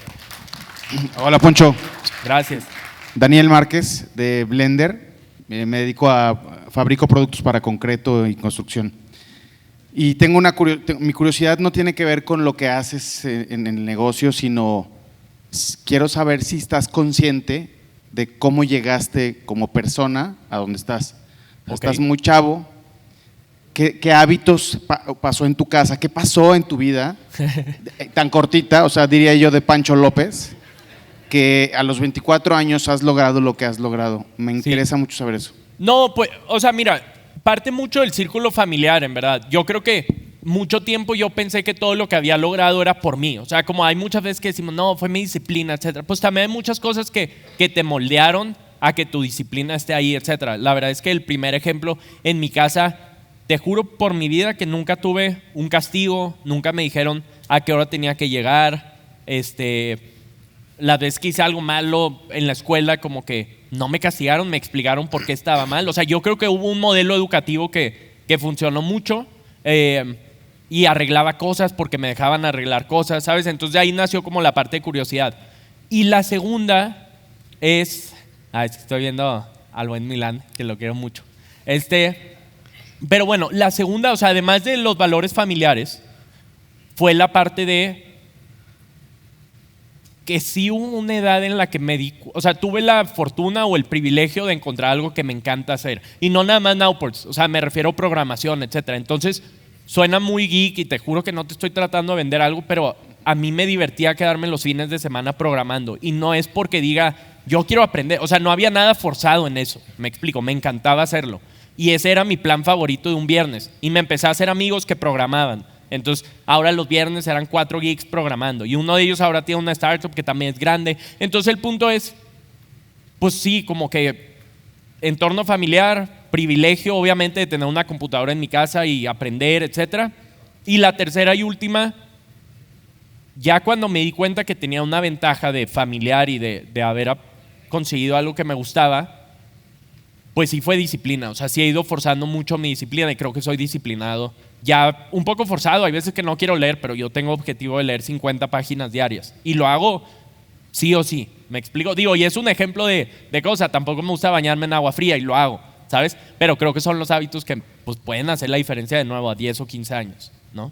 Hola, Poncho. Gracias. Daniel Márquez, de Blender. Me dedico fabrico productos para concreto y construcción. Y tengo mi curiosidad no tiene que ver con lo que haces en el negocio, sino quiero saber si estás consciente de cómo llegaste como persona a donde estás. Okay. Estás muy chavo. ¿Qué hábitos pasó en tu casa? ¿Qué pasó en tu vida tan cortita? O sea, diría yo de Pancho López, que a los 24 años has logrado lo que has logrado. Me interesa mucho saber eso. No, pues, o sea, mira, parte mucho del círculo familiar, en verdad. Yo creo que mucho tiempo yo pensé que todo lo que había logrado era por mí. O sea, como hay muchas veces que decimos, no, fue mi disciplina, etcétera. Pues también hay muchas cosas que te moldearon a que tu disciplina esté ahí, etcétera. La verdad es que el primer ejemplo en mi casa, te juro por mi vida que nunca tuve un castigo, nunca me dijeron a qué hora tenía que llegar. La vez que hice algo malo en la escuela, como que no me castigaron, me explicaron por qué estaba mal. O sea, yo creo que hubo un modelo educativo que funcionó mucho y arreglaba cosas porque me dejaban arreglar cosas, ¿sabes? Entonces de ahí nació como la parte de curiosidad. Y la segunda es que estoy viendo al buen Milán, que lo quiero mucho. Pero bueno, la segunda, o sea, además de los valores familiares, fue la parte de que sí hubo una edad en la que tuve la fortuna o el privilegio de encontrar algo que me encanta hacer. Y no nada más Nowports, o sea, me refiero a programación, etcétera. Entonces, suena muy geek y te juro que no te estoy tratando de vender algo, pero a mí me divertía quedarme los fines de semana programando. Y no es porque diga, yo quiero aprender, o sea, no había nada forzado en eso, me explico, me encantaba hacerlo. Y ese era mi plan favorito de un viernes. Y me empecé a hacer amigos que programaban. Entonces, ahora los viernes eran 4 geeks programando. Y uno de ellos ahora tiene una startup que también es grande. Entonces, el punto es, pues sí, como que entorno familiar, privilegio, obviamente, de tener una computadora en mi casa y aprender, etcétera. Y la tercera y última, ya cuando me di cuenta que tenía una ventaja de familiar y de haber conseguido algo que me gustaba, pues sí fue disciplina. O sea, sí he ido forzando mucho mi disciplina y creo que soy disciplinado. Ya un poco forzado, hay veces que no quiero leer, pero yo tengo objetivo de leer 50 páginas diarias. Y lo hago sí o sí, me explico. Digo, y es un ejemplo de cosa, tampoco me gusta bañarme en agua fría y lo hago, ¿sabes? Pero creo que son los hábitos que pues, pueden hacer la diferencia de nuevo a 10 o 15 años, ¿no?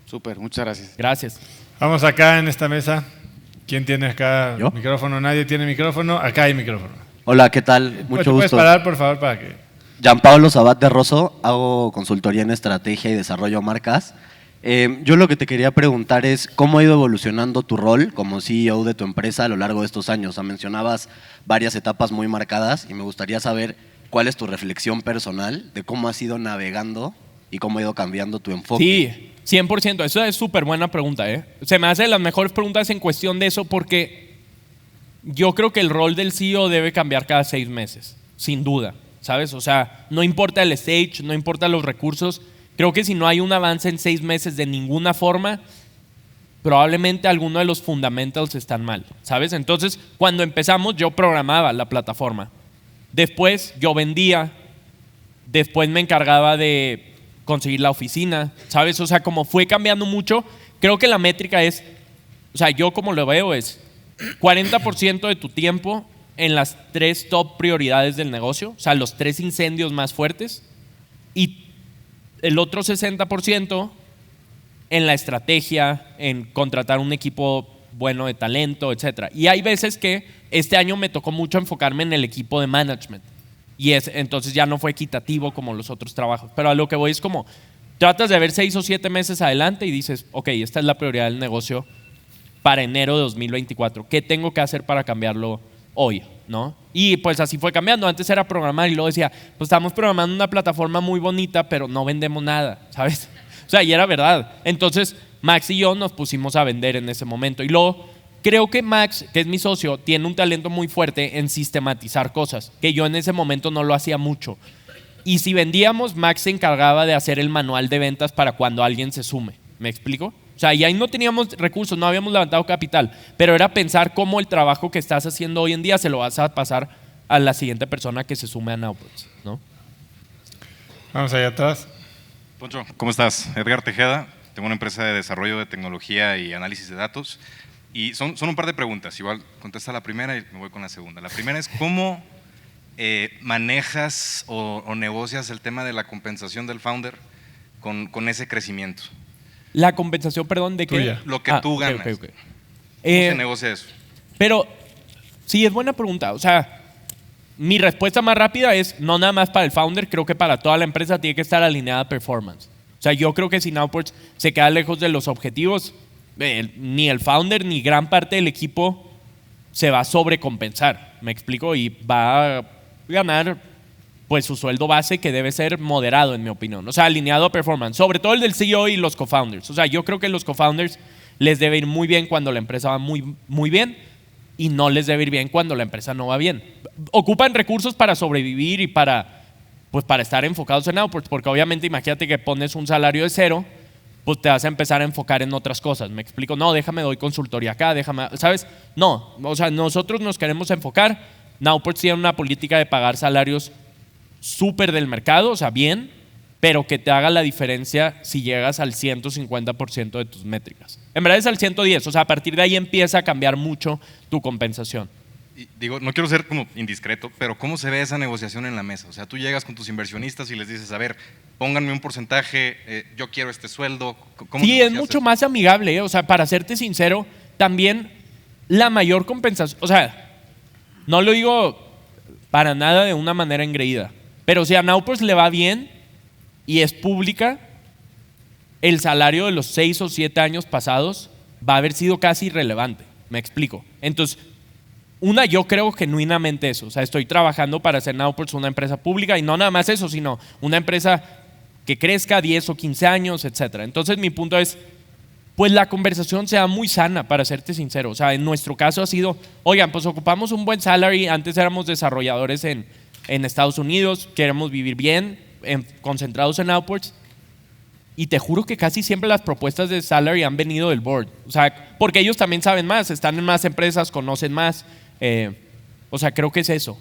Súper, muchas gracias. Gracias. Vamos acá en esta mesa. ¿Quién tiene acá ¿Yo? micrófono? ¿Nadie tiene micrófono? Acá hay micrófono. Hola, ¿qué tal? Mucho ¿Te puedes gusto. parar, por favor, para que... Gianpaolo Sabat de Rosso, hago consultoría en estrategia y desarrollo de marcas. Yo lo que te quería preguntar es cómo ha ido evolucionando tu rol como CEO de tu empresa a lo largo de estos años. O sea, mencionabas varias etapas muy marcadas y me gustaría saber cuál es tu reflexión personal de cómo has ido navegando y cómo ha ido cambiando tu enfoque. Sí, 100%. Eso es súper buena pregunta, ¿eh? Se me hacen las mejores preguntas en cuestión de eso porque yo creo que el rol del CEO debe cambiar cada 6 meses, sin duda, ¿sabes? O sea, no importa el stage, no importa los recursos. Creo que si no hay un avance en 6 meses de ninguna forma, probablemente alguno de los fundamentals están mal, ¿sabes? Entonces, cuando empezamos, yo programaba la plataforma. Después, yo vendía. Después me encargaba de conseguir la oficina, ¿sabes? O sea, como fue cambiando mucho, creo que la métrica es, o sea, yo como lo veo es 40% de tu tiempo en las 3 top prioridades del negocio, o sea, los 3 incendios más fuertes, y el otro 60% en la estrategia, en contratar un equipo bueno de talento, etc. Y hay veces que este año me tocó mucho enfocarme en el equipo de management. Y entonces ya no fue equitativo como los otros trabajos. Pero a lo que voy es como, tratas de ver 6 o 7 meses adelante y dices, ok, esta es la prioridad del negocio para enero de 2024. ¿Qué tengo que hacer para cambiarlo hoy? ¿No? Y pues así fue cambiando. Antes era programar y luego decía, pues estamos programando una plataforma muy bonita, pero no vendemos nada, ¿sabes? O sea, y era verdad. Entonces, Max y yo nos pusimos a vender en ese momento. Y luego, creo que Max, que es mi socio, tiene un talento muy fuerte en sistematizar cosas, que yo en ese momento no lo hacía mucho. Y si vendíamos, Max se encargaba de hacer el manual de ventas para cuando alguien se sume. ¿Me explico? O sea, y ahí no teníamos recursos, no habíamos levantado capital, pero era pensar cómo el trabajo que estás haciendo hoy en día se lo vas a pasar a la siguiente persona que se sume a Nowports, ¿no? Vamos allá atrás. Poncho, ¿cómo estás? Edgar Tejeda, tengo una empresa de desarrollo de tecnología y análisis de datos y son un par de preguntas, igual contesta la primera y me voy con la segunda. La primera es ¿cómo manejas o negocias el tema de la compensación del founder con ese crecimiento? La compensación, perdón, ¿de qué? Lo que tú ganas. Okay. ¿Cómo se negocia eso? Pero sí, es buena pregunta. O sea, mi respuesta más rápida es no nada más para el founder, creo que para toda la empresa tiene que estar alineada a performance. O sea, yo creo que si Nowports se queda lejos de los objetivos, ni el founder ni gran parte del equipo se va a sobrecompensar, ¿me explico? Y va a ganar pues su sueldo base, que debe ser moderado en mi opinión, o sea, alineado a performance, sobre todo el del CEO y los co-founders. O sea, yo creo que los co-founders les debe ir muy bien cuando la empresa va muy, muy bien y no les debe ir bien cuando la empresa no va bien. Ocupan recursos para sobrevivir y para estar enfocados en Nowports, porque obviamente imagínate que pones un salario de 0, pues te vas a empezar a enfocar en otras cosas. ¿Me explico? No, déjame doy consultoría acá, déjame, ¿sabes? No, o sea, nosotros nos queremos enfocar. Nowports tiene una política de pagar salarios súper del mercado, o sea, bien, pero que te haga la diferencia si llegas al 150% de tus métricas. En verdad es al 110, o sea, a partir de ahí empieza a cambiar mucho tu compensación. Y digo, no quiero ser como indiscreto, pero ¿cómo se ve esa negociación en la mesa? O sea, tú llegas con tus inversionistas y les dices, a ver, pónganme un porcentaje, yo quiero este sueldo. ¿Cómo sí, es mucho más amigable, ¿eh? O sea, para serte sincero, también la mayor compensación, o sea, no lo digo para nada de una manera engreída, pero si a Nowports le va bien y es pública, el salario de los 6 o 7 años pasados va a haber sido casi irrelevante. Me explico. Entonces, yo creo genuinamente eso. O sea, estoy trabajando para hacer Nowports una empresa pública y no nada más eso, sino una empresa que crezca 10 o 15 años, etc. Entonces, mi punto es, pues la conversación sea muy sana, para serte sincero. O sea, en nuestro caso ha sido, oigan, pues ocupamos un buen salary, antes éramos desarrolladores en Estados Unidos, queremos vivir bien, concentrados en Nowports, y te juro que casi siempre las propuestas de salary han venido del board, o sea, porque ellos también saben más, están en más empresas, conocen más, o sea, creo que es eso.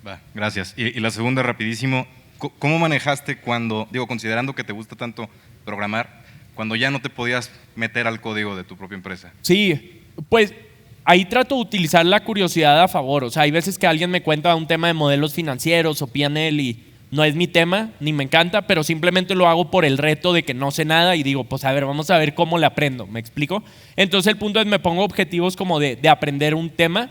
Va, gracias. Y la segunda, rapidísimo, ¿cómo manejaste cuando, considerando que te gusta tanto programar, cuando ya no te podías meter al código de tu propia empresa? Sí, pues ahí trato de utilizar la curiosidad a favor. O sea, hay veces que alguien me cuenta un tema de modelos financieros o P&L y no es mi tema, ni me encanta, pero simplemente lo hago por el reto de que no sé nada y digo, pues a ver, vamos a ver cómo le aprendo. ¿Me explico? Entonces el punto es, me pongo objetivos como de aprender un tema.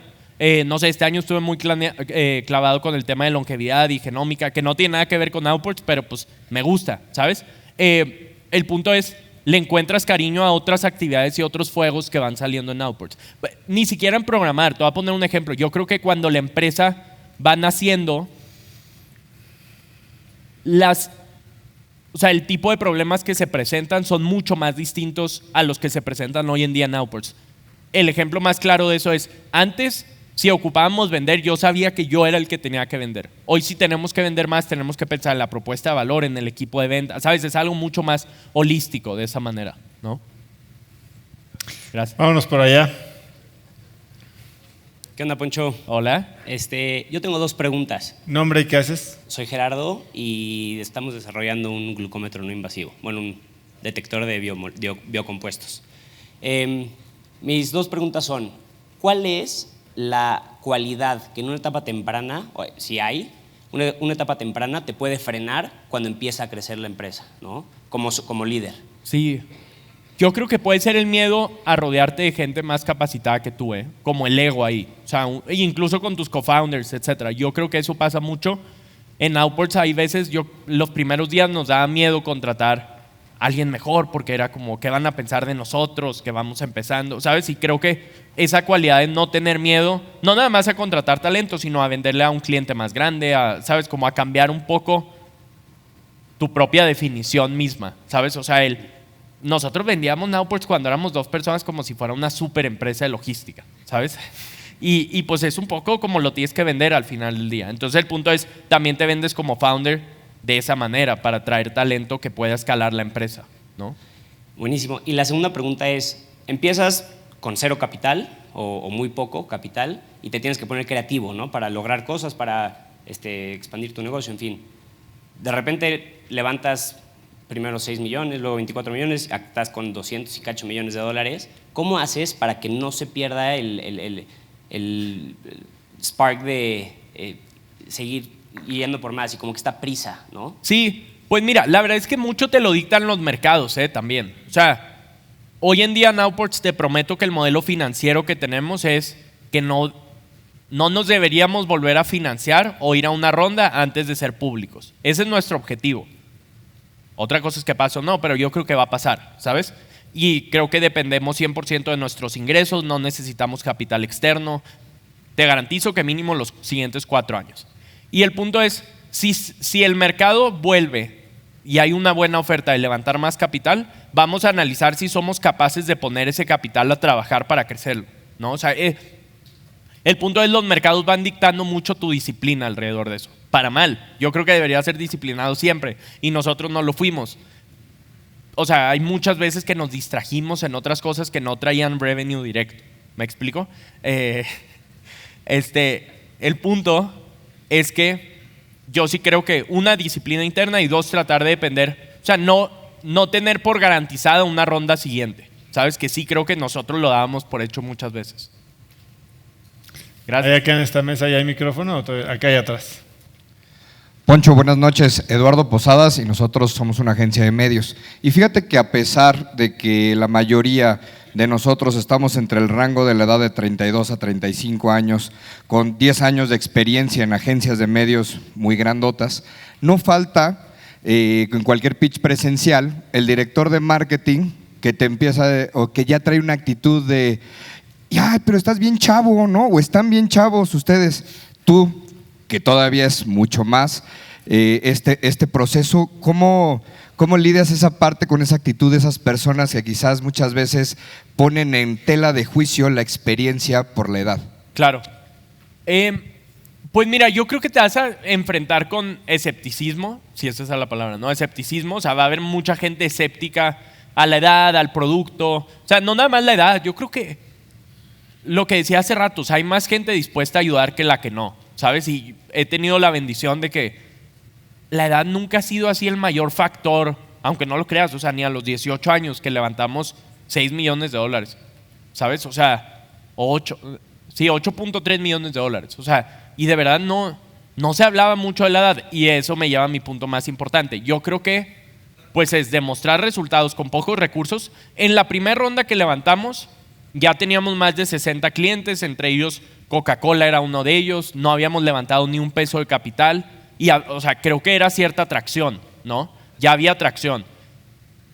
No sé, este año estuve muy clavado con el tema de longevidad y genómica, que no tiene nada que ver con Nowports, pero pues me gusta, ¿sabes? El punto es, le encuentras cariño a otras actividades y otros fuegos que van saliendo en Nowports. Ni siquiera en programar. Te voy a poner un ejemplo. Yo creo que cuando la empresa va naciendo, o sea, el tipo de problemas que se presentan son mucho más distintos a los que se presentan hoy en día en Nowports. El ejemplo más claro de eso es, antes, si ocupábamos vender, yo sabía que yo era el que tenía que vender. Hoy, si tenemos que vender más, tenemos que pensar en la propuesta de valor, en el equipo de venta. ¿Sabes? Es algo mucho más holístico de esa manera, ¿no? Gracias. Vámonos por allá. ¿Qué onda, Poncho? Hola. Yo tengo 2 preguntas. ¿Nombre y qué haces? Soy Gerardo y estamos desarrollando un glucómetro no invasivo, bueno, un detector de biocompuestos. Mis 2 preguntas son, ¿cuál es la cualidad que en una etapa temprana, si hay, una etapa temprana te puede frenar cuando empieza a crecer la empresa, ¿no? Como líder? Sí. Yo creo que puede ser el miedo a rodearte de gente más capacitada que tú, como el ego ahí. O sea, incluso con tus co-founders, etc. Yo creo que eso pasa mucho. En Outports hay veces, los primeros días nos daba miedo contratar a alguien mejor porque era como, ¿qué van a pensar de nosotros? Que vamos empezando, ¿sabes? Y creo que esa cualidad de no tener miedo, no nada más a contratar talento, sino a venderle a un cliente más grande, ¿sabes? Como a cambiar un poco tu propia definición misma, ¿sabes? O sea, nosotros vendíamos Nowports cuando éramos 2 personas como si fuera una super empresa de logística, ¿sabes? Y pues es un poco como lo tienes que vender al final del día. Entonces el punto es, también te vendes como founder de esa manera para traer talento que pueda escalar la empresa, ¿no? Buenísimo. Y la segunda pregunta es, empiezas con 0 capital o muy poco capital y te tienes que poner creativo, ¿no? Para lograr cosas, para expandir tu negocio, en fin. De repente levantas primero 6 millones, luego 24 millones, estás con 200 y cacho millones de dólares. ¿Cómo haces para que no se pierda el spark de seguir yendo por más y como que está prisa, ¿no? Sí, pues mira, la verdad es que mucho te lo dictan los mercados también. O sea, hoy en día Nowports te prometo que el modelo financiero que tenemos es que no nos deberíamos volver a financiar o ir a una ronda antes de ser públicos. Ese es nuestro objetivo. Otra cosa es que pase o no, pero yo creo que va a pasar, ¿sabes? Y creo que dependemos 100% de nuestros ingresos, no necesitamos capital externo. Te garantizo que mínimo los siguientes 4 años. Y el punto es, si el mercado vuelve y hay una buena oferta de levantar más capital, vamos a analizar si somos capaces de poner ese capital a trabajar para crecerlo, ¿no? O sea, el punto es, los mercados van dictando mucho tu disciplina alrededor de eso. Para mal. Yo creo que debería ser disciplinado siempre y nosotros no lo fuimos. O sea, hay muchas veces que nos distrajimos en otras cosas que no traían revenue directo. ¿Me explico? El punto es que yo sí creo que 1, disciplina interna y 2, tratar de depender. O sea, no tener por garantizada una ronda siguiente. Sabes que sí creo que nosotros lo dábamos por hecho muchas veces. Gracias. ¿Hay acá en esta mesa ya hay micrófono o acá hay atrás? Poncho, buenas noches. Eduardo Posadas y nosotros somos una agencia de medios. Y fíjate que a pesar de que la mayoría de nosotros estamos entre el rango de la edad de 32 a 35 años, con 10 años de experiencia en agencias de medios muy grandotas, no falta en cualquier pitch presencial el director de marketing que te empieza o que ya trae una actitud de ya, pero estás bien chavo, ¿no? O están bien chavos ustedes. Tú, que todavía es mucho más este proceso, ¿cómo lidias esa parte con esa actitud de esas personas que quizás muchas veces ponen en tela de juicio la experiencia por la edad? Claro. Pues mira, yo creo que te vas a enfrentar con escepticismo, si esa es la palabra, ¿no? Escepticismo, o sea, va a haber mucha gente escéptica a la edad, al producto. O sea, no nada más la edad, yo creo que lo que decía hace rato, o sea, hay más gente dispuesta a ayudar que la que no, ¿sabes? Y he tenido la bendición de que la edad nunca ha sido así el mayor factor, aunque no lo creas, o sea, ni a los 18 años que levantamos 6 millones de dólares, ¿sabes? O sea, 8.3 millones de dólares, o sea, y de verdad no se hablaba mucho de la edad y eso me lleva a mi punto más importante. Yo creo que pues es demostrar resultados con pocos recursos. En la primera ronda que levantamos ya teníamos más de 60 clientes, entre ellos Coca-Cola era uno de ellos, no habíamos levantado ni un peso de capital y, o sea, creo que era cierta atracción, ¿no? Ya había atracción.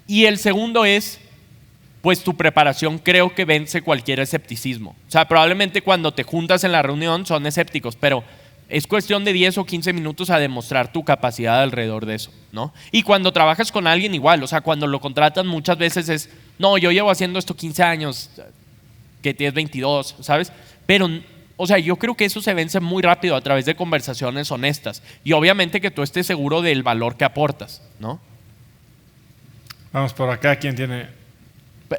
Y el segundo es, pues tu preparación creo que vence cualquier escepticismo. O sea, probablemente cuando te juntas en la reunión son escépticos, pero es cuestión de 10 o 15 minutos a demostrar tu capacidad alrededor de eso, ¿no? Y cuando trabajas con alguien igual, o sea, cuando lo contratan muchas veces es, no, yo llevo haciendo esto 15 años, que tienes 22, ¿sabes? Pero, o sea, yo creo que eso se vence muy rápido a través de conversaciones honestas y obviamente que tú estés seguro del valor que aportas, ¿no? Vamos por acá, ¿quién tiene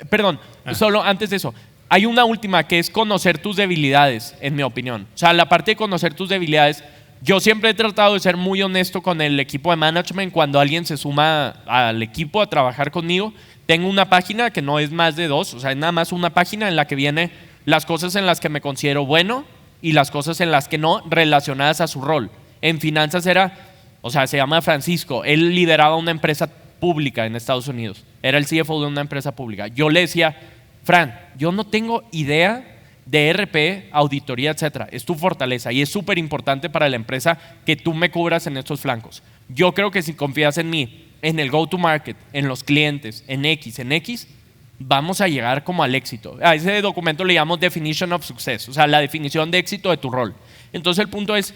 Perdón, solo antes de eso. Hay una última que es conocer tus debilidades, en mi opinión. O sea, la parte de conocer tus debilidades, yo siempre he tratado de ser muy honesto con el equipo de management cuando alguien se suma al equipo a trabajar conmigo. Tengo una página que no es más de 2, o sea, es nada más una página en la que viene las cosas en las que me considero bueno y las cosas en las que no, relacionadas a su rol. En finanzas se llama Francisco, él lideraba una empresa pública en Estados Unidos, era el CFO de una empresa pública. Yo le decía, Fran, yo no tengo idea de ERP, auditoría, etcétera. Es tu fortaleza y es súper importante para la empresa que tú me cubras en estos flancos. Yo creo que si confías en mí, en el go-to-market, en los clientes, en X, vamos a llegar como al éxito. A ese documento le llamamos Definition of Success, o sea, la definición de éxito de tu rol. Entonces el punto es,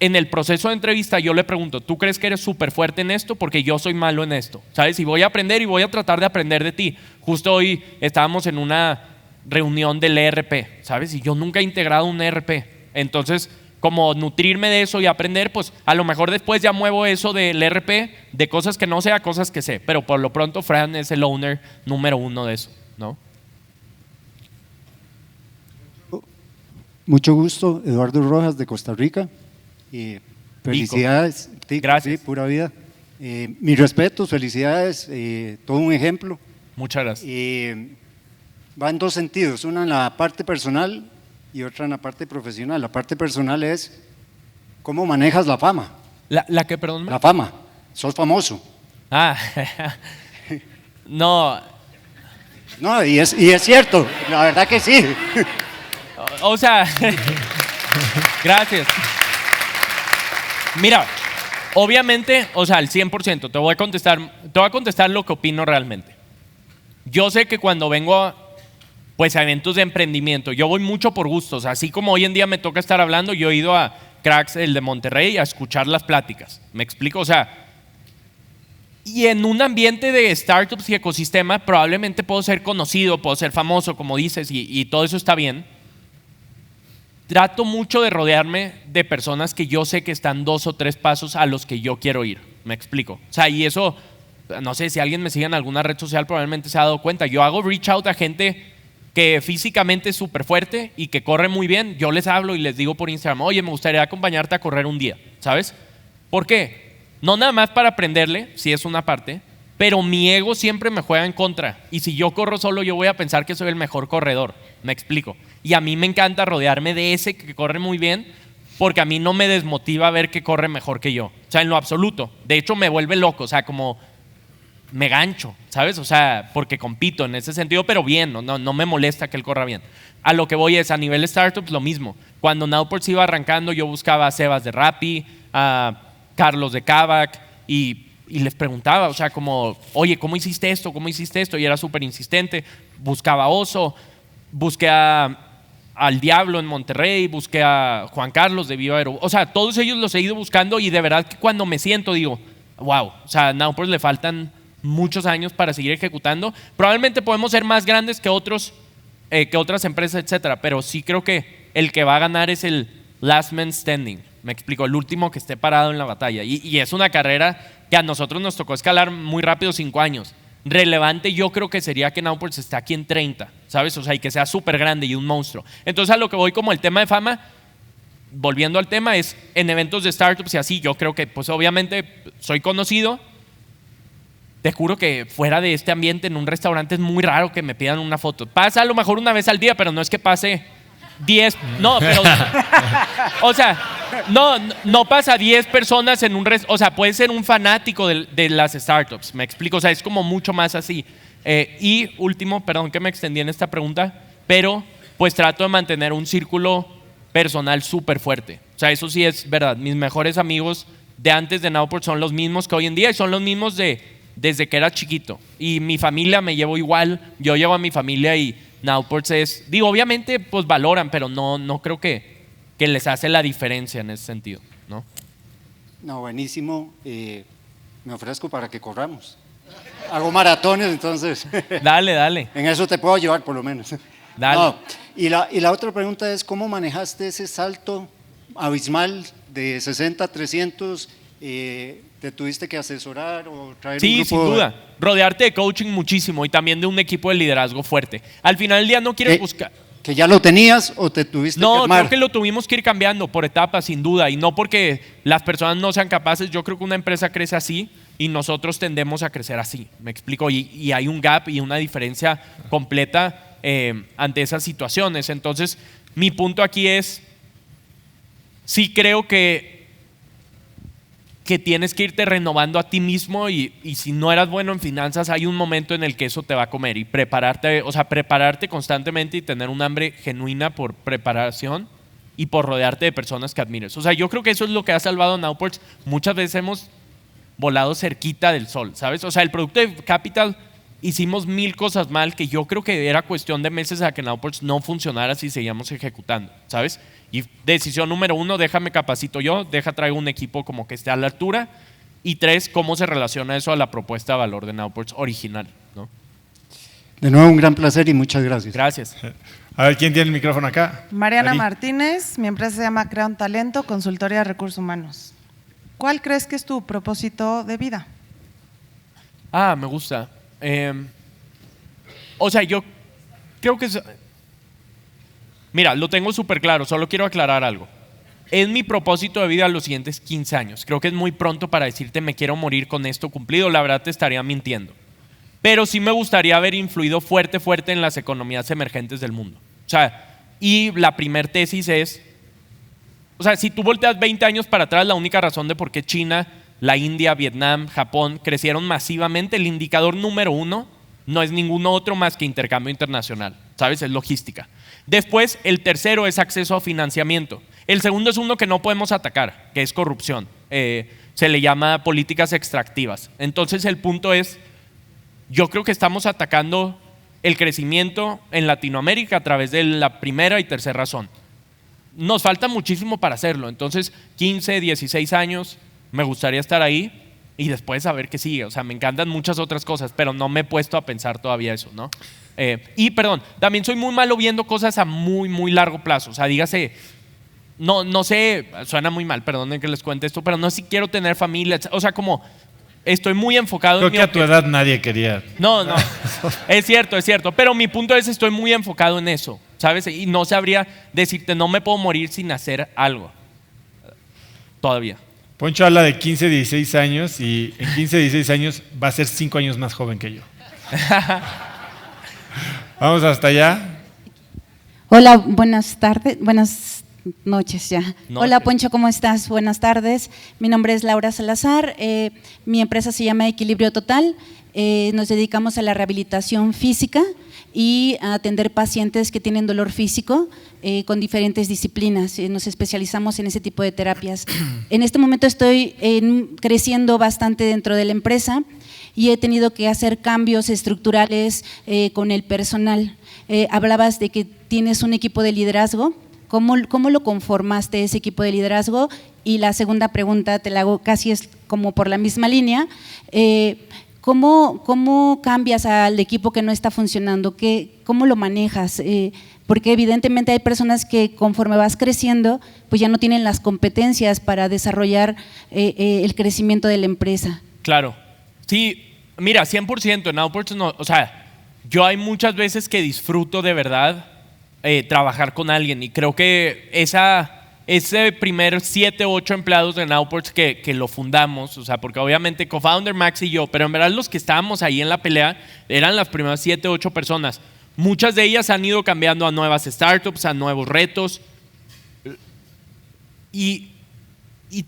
en el proceso de entrevista yo le pregunto, ¿tú crees que eres súper fuerte en esto? Porque yo soy malo en esto, ¿sabes? Y voy a aprender y voy a tratar de aprender de ti. Justo hoy estábamos en una reunión del ERP, ¿sabes? Y yo nunca he integrado un ERP. Entonces, como nutrirme de eso y aprender, pues a lo mejor después ya muevo eso del ERP, de cosas que no sé a cosas que sé. Pero por lo pronto Fran es el owner número 1 de eso, ¿no? Mucho gusto, Eduardo Rojas de Costa Rica. Felicidades. Gracias. Sí, pura vida. Mis respetos, felicidades, todo un ejemplo. Muchas gracias. Va en dos sentidos, una en la parte personal y otra en la parte profesional. La parte personal es cómo manejas la fama. ¿La qué, perdón? La fama, sos famoso. No. No, y es cierto, la verdad que sí. O sea, gracias. Mira, obviamente, o sea, al 100%, te voy a contestar lo que opino realmente. Yo sé que cuando vengo a eventos de emprendimiento, yo voy mucho por gustos, así como hoy en día me toca estar hablando, yo he ido a Cracks, el de Monterrey, a escuchar las pláticas. ¿Me explico? O sea, y en un ambiente de startups y ecosistema, probablemente puedo ser conocido, puedo ser famoso, como dices, y todo eso está bien. Trato mucho de rodearme de personas que yo sé que están 2 o 3 pasos a los que yo quiero ir. ¿Me explico? O sea, y eso, no sé, si alguien me sigue en alguna red social probablemente se ha dado cuenta. Yo hago reach out a gente que físicamente es súper fuerte y que corre muy bien. Yo les hablo y les digo por Instagram, oye, me gustaría acompañarte a correr un día, ¿sabes? ¿Por qué? No nada más para aprenderle, si es una parte, pero mi ego siempre me juega en contra. Y si yo corro solo, yo voy a pensar que soy el mejor corredor. ¿Me explico? Y a mí me encanta rodearme de ese que corre muy bien, porque a mí no me desmotiva ver que corre mejor que yo. O sea, en lo absoluto. De hecho, me vuelve loco. O sea, como me gancho, ¿sabes? O sea, porque compito en ese sentido, pero bien, no me molesta que él corra bien. A lo que voy es, a nivel startups, lo mismo. Cuando Nowports iba arrancando, yo buscaba a Sebas de Rappi, a Carlos de Kavak, y les preguntaba, o sea, como, oye, ¿cómo hiciste esto? ¿Cómo hiciste esto? Y era súper insistente. Buscaba a Oso, busqué al Diablo en Monterrey, busqué a Juan Carlos de Viva Aero. O sea, todos ellos los he ido buscando y de verdad que cuando me siento digo, wow, o sea, a Nowports le faltan muchos años para seguir ejecutando. Probablemente podemos ser más grandes que otras empresas, etcétera, pero sí creo que el que va a ganar es el last man standing. Me explico, el último que esté parado en la batalla. Y es una carrera que a nosotros nos tocó escalar muy rápido, 5 años. Relevante yo creo que sería que Nowports esté aquí en 30, ¿sabes? O sea, y que sea súper grande y un monstruo. Entonces, a lo que voy como el tema de fama, volviendo al tema, es en eventos de startups y así, yo creo que pues obviamente soy conocido. Te juro que fuera de este ambiente en un restaurante es muy raro que me pidan una foto. Pasa a lo mejor una vez al día, pero no es que pase 10, no, pero o sea, no pasa 10 personas en un restaurante, o sea, puede ser un fanático de las startups, me explico, o sea, es como mucho más así. Y último, perdón que me extendí en esta pregunta, pero pues trato de mantener un círculo personal súper fuerte. O sea, eso sí es verdad, mis mejores amigos de antes de Nowports son los mismos que hoy en día y son los mismos desde que era chiquito. Y mi familia me llevo igual, yo llevo a mi familia y Nowports es, digo, obviamente pues valoran, pero no creo que les hace la diferencia en ese sentido, ¿no? No, buenísimo. Me ofrezco para que corramos. Hago maratones, entonces. Dale. En eso te puedo llevar, por lo menos. Dale. No, y la otra pregunta es, ¿cómo manejaste ese salto abismal de 60 a 300 ¿Te tuviste que asesorar o traer un Sí, grupo? sin duda. Rodearte de coaching muchísimo y también de un equipo de liderazgo fuerte. Al final del día no quieres buscar... ¿Que ya lo tenías o te tuviste que No, armar? creo que lo tuvimos que ir cambiando por etapas, sin duda. Y no porque las personas no sean capaces. Yo creo que una empresa crece así y nosotros tendemos a crecer así. Me explico. Y hay un gap y una diferencia completa ante esas situaciones. Entonces, mi punto aquí es, sí creo que tienes que irte renovando a ti mismo y si no eras bueno en finanzas, hay un momento en el que eso te va a comer y prepararte, o sea, prepararte constantemente y tener un hambre genuina por preparación y por rodearte de personas que admires. O sea, yo creo que eso es lo que ha salvado a Nowports. Muchas veces hemos volado cerquita del sol, ¿sabes? O sea, el producto de Capital hicimos 1000 cosas mal que yo creo que era cuestión de meses a que Nowports no funcionara si seguíamos ejecutando, ¿sabes? Y decisión número 1, déjame capacito yo, traigo un equipo como que esté a la altura. Y 3, cómo se relaciona eso a la propuesta de valor de Nowports original, ¿no? De nuevo, un gran placer y muchas gracias. Gracias. A ver, ¿quién tiene el micrófono acá? Mariana Ari. Martínez, mi empresa se llama Crea un Talento, consultoría de recursos humanos. ¿Cuál crees que es tu propósito de vida? Me gusta. O sea, yo creo que mira, lo tengo súper claro, solo quiero aclarar algo. Es mi propósito de vida los siguientes 15 años. Creo que es muy pronto para decirte me quiero morir con esto cumplido, la verdad te estaría mintiendo. Pero sí me gustaría haber influido fuerte en las economías emergentes del mundo. O sea, y la primer tesis es, o sea, si tú volteas 20 años para atrás, la única razón de por qué China, la India, Vietnam, Japón crecieron masivamente, el indicador número 1 no es ningún otro más que intercambio internacional, ¿sabes? Es logística. Después, el tercero es acceso a financiamiento. El segundo es uno que no podemos atacar, que es corrupción. Se le llama políticas extractivas. Entonces, el punto es, yo creo que estamos atacando el crecimiento en Latinoamérica a través de la primera y tercera razón. Nos falta muchísimo para hacerlo. Entonces, 15, 16 años, me gustaría estar ahí. Y después a ver qué sigue. O sea, me encantan muchas otras cosas, pero no me he puesto a pensar todavía eso, ¿no? Y perdón, también soy muy malo viendo cosas a muy largo plazo. O sea, dígase, no sé, suena muy mal, perdonen que les cuente esto, pero no sé si quiero tener familia. O sea, como estoy muy enfocado Creo que a tu edad nadie quería. No, es cierto. Pero mi punto es, estoy muy enfocado en eso, ¿sabes? Y no sabría decirte, no me puedo morir sin hacer algo. Todavía. Poncho habla de 15, 16 años y en 15, 16 años va a ser 5 años más joven que yo. Vamos hasta allá. Hola, buenas tardes, buenas noches ya. Noches. Hola Poncho, ¿cómo estás? Buenas tardes. Mi nombre es Laura Salazar, mi empresa se llama Equilibrio Total, nos dedicamos a la rehabilitación física y a atender pacientes que tienen dolor físico con diferentes disciplinas. Nos especializamos en ese tipo de terapias. En este momento estoy creciendo bastante dentro de la empresa y he tenido que hacer cambios estructurales con el personal. Hablabas de que tienes un equipo de liderazgo. ¿Cómo lo conformaste ese equipo de liderazgo? Y la segunda pregunta te la hago casi es como por la misma línea. ¿Cómo cambias al equipo que no está funcionando? ¿Cómo lo manejas? Porque evidentemente hay personas que conforme vas creciendo, pues ya no tienen las competencias para desarrollar el crecimiento de la empresa. Claro. Sí, mira, 100% en Nowports, no, o sea, yo hay muchas veces que disfruto de verdad trabajar con alguien y creo que ese primer 7 o 8 empleados de Nowports que lo fundamos, o sea, porque obviamente co-founder Max y yo, pero en verdad los que estábamos ahí en la pelea eran las primeras 7 o 8 personas. Muchas de ellas han ido cambiando a nuevas startups, a nuevos retos y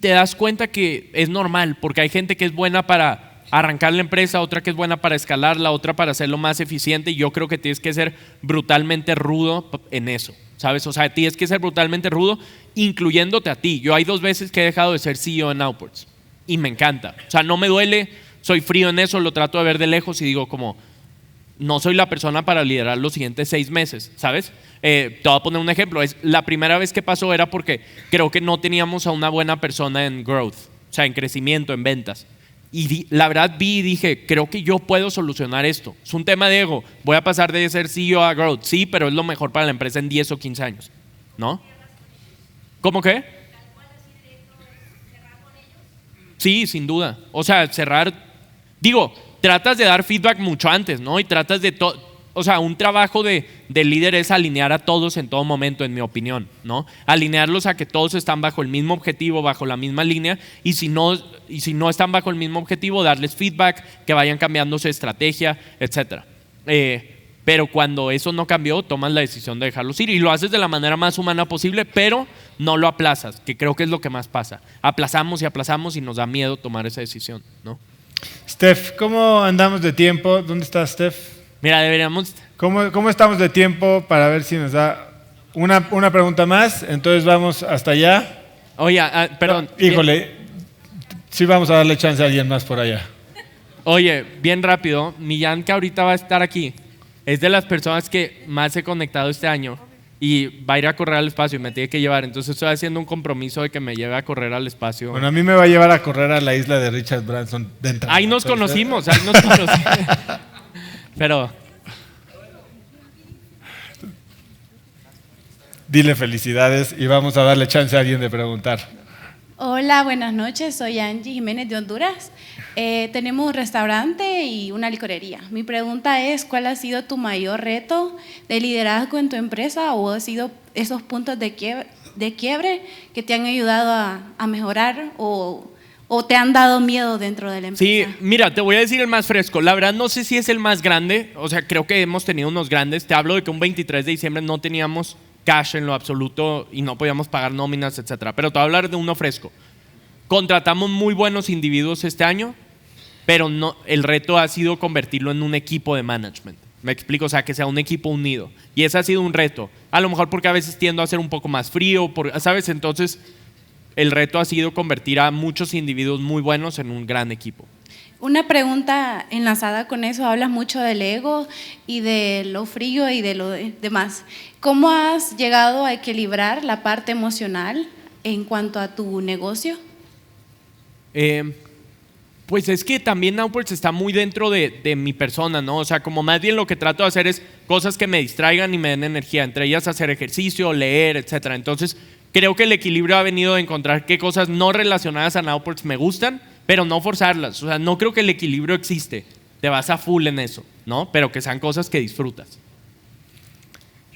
te das cuenta que es normal porque hay gente que es buena para arrancar la empresa, otra que es buena para escalarla, otra para hacerlo más eficiente y yo creo que tienes que ser brutalmente rudo en eso, ¿sabes? O sea, tienes que ser brutalmente rudo incluyéndote a ti. Yo hay 2 veces que he dejado de ser CEO en Nowports y me encanta. O sea, no me duele, soy frío en eso, lo trato de ver de lejos y digo como, no soy la persona para liderar los siguientes 6 meses, ¿sabes? Te voy a poner un ejemplo. La primera vez que pasó era porque creo que no teníamos a una buena persona en growth, o sea, en crecimiento, en ventas. Y la verdad vi y dije, creo que yo puedo solucionar esto. Es un tema de ego. Voy a pasar de ser CEO a growth. Sí, pero es lo mejor para la empresa en 10 o 15 años. ¿No? ¿Cómo qué? Sí, sin duda. O sea, tratas de dar feedback mucho antes, ¿no? Y tratas de o sea, un trabajo de líder es alinear a todos en todo momento, en mi opinión, ¿no? Alinearlos a que todos están bajo el mismo objetivo, bajo la misma línea, y si no están bajo el mismo objetivo, darles feedback, que vayan cambiando su estrategia, etc. Pero cuando eso no cambió, tomas la decisión de dejarlos ir y lo haces de la manera más humana posible, pero no lo aplazas, que creo que es lo que más pasa. Aplazamos y nos da miedo tomar esa decisión, ¿no? Steph, ¿cómo andamos de tiempo? ¿Dónde estás, Steph? Mira, deberíamos... ¿Cómo estamos de tiempo para ver si nos da una pregunta más? Entonces vamos hasta allá. Oye, perdón. Híjole, sí vamos a darle chance a alguien más por allá. Oye, bien rápido, Millán, que ahorita va a estar aquí, es de las personas que más he conectado este año y va a ir a correr al espacio y me tiene que llevar. Entonces estoy haciendo un compromiso de que me lleve a correr al espacio. Bueno, a mí me va a llevar a correr a la isla de Richard Branson de entrada. Ahí nos conocimos. Pero... Dile felicidades y vamos a darle chance a alguien de preguntar. Hola, buenas noches. Soy Angie Jiménez de Honduras. Tenemos un restaurante y una licorería. Mi pregunta es, ¿cuál ha sido tu mayor reto de liderazgo en tu empresa o ha sido esos puntos de quiebre que te han ayudado a mejorar o te han dado miedo dentro de la empresa? Sí, mira, te voy a decir el más fresco. La verdad no sé si es el más grande. O sea, creo que hemos tenido unos grandes. Te hablo de que un 23 de diciembre no teníamos cash en lo absoluto y no podíamos pagar nóminas, etcétera. Pero te voy a hablar de uno fresco. Contratamos muy buenos individuos este año, pero no, el reto ha sido convertirlo en un equipo de management. Me explico, o sea, que sea un equipo unido. Y ese ha sido un reto. A lo mejor porque a veces tiendo a ser un poco más frío, ¿sabes? Entonces, el reto ha sido convertir a muchos individuos muy buenos en un gran equipo. Una pregunta enlazada con eso, hablas mucho del ego y de lo frío y de lo demás. ¿Cómo has llegado a equilibrar la parte emocional en cuanto a tu negocio? Pues es que también Nowports está muy dentro de mi persona, ¿no? O sea, como más bien lo que trato de hacer es cosas que me distraigan y me den energía, entre ellas hacer ejercicio, leer, etcétera. Entonces, creo que el equilibrio ha venido de encontrar qué cosas no relacionadas a Nowports me gustan, pero no forzarlas. O sea, no creo que el equilibrio existe. Te vas a full en eso, ¿no? Pero que sean cosas que disfrutas.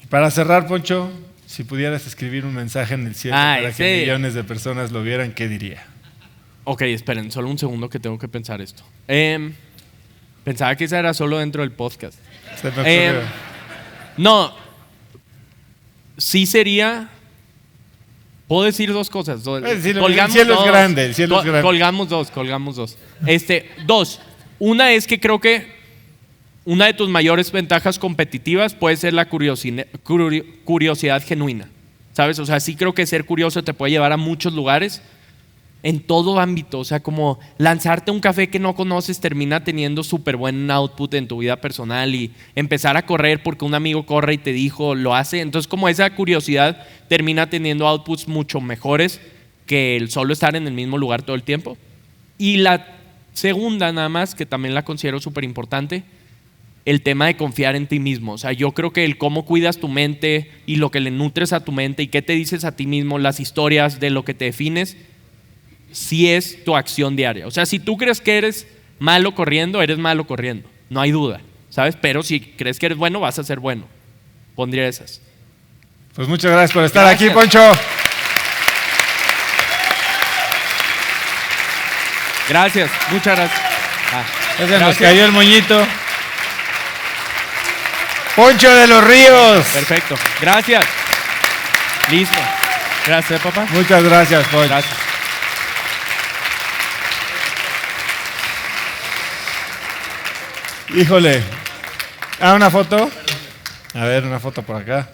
Para cerrar, Poncho, si pudieras escribir un mensaje en el cielo para que millones de personas lo vieran, ¿qué diría? Ok, esperen, solo un segundo que tengo que pensar esto. Pensaba que esa era solo dentro del podcast. Se me ocurrió. No, sí sería... Puedo decir dos cosas. El cielo es grande, el cielo es grande. Colgamos dos. Dos. Una es que creo que una de tus mayores ventajas competitivas puede ser la curiosidad genuina. ¿Sabes? O sea, sí creo que ser curioso te puede llevar a muchos lugares en todo ámbito. O sea, como lanzarte un café que no conoces termina teniendo súper buen output en tu vida personal y empezar a correr porque un amigo corre y te dijo, lo hace. Entonces, como esa curiosidad termina teniendo outputs mucho mejores que el solo estar en el mismo lugar todo el tiempo. Y la segunda, nada más, que también la considero súper importante, el tema de confiar en ti mismo. O sea, yo creo que el cómo cuidas tu mente y lo que le nutres a tu mente y qué te dices a ti mismo, las historias de lo que te defines, sí es tu acción diaria. O sea, si tú crees que eres malo corriendo, eres malo corriendo. No hay duda, ¿sabes? Pero si crees que eres bueno, vas a ser bueno. Pondría esas. Pues muchas gracias por estar aquí, Poncho. Gracias, muchas gracias. Ya se nos cayó el moñito. Poncho de los Ríos. Perfecto, gracias. Listo. Gracias, papá. Muchas gracias, Poncho. Gracias. Híjole. ¿Una foto? A ver, una foto por acá.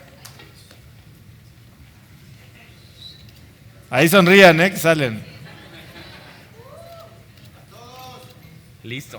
Ahí sonrían, que salen. Listo.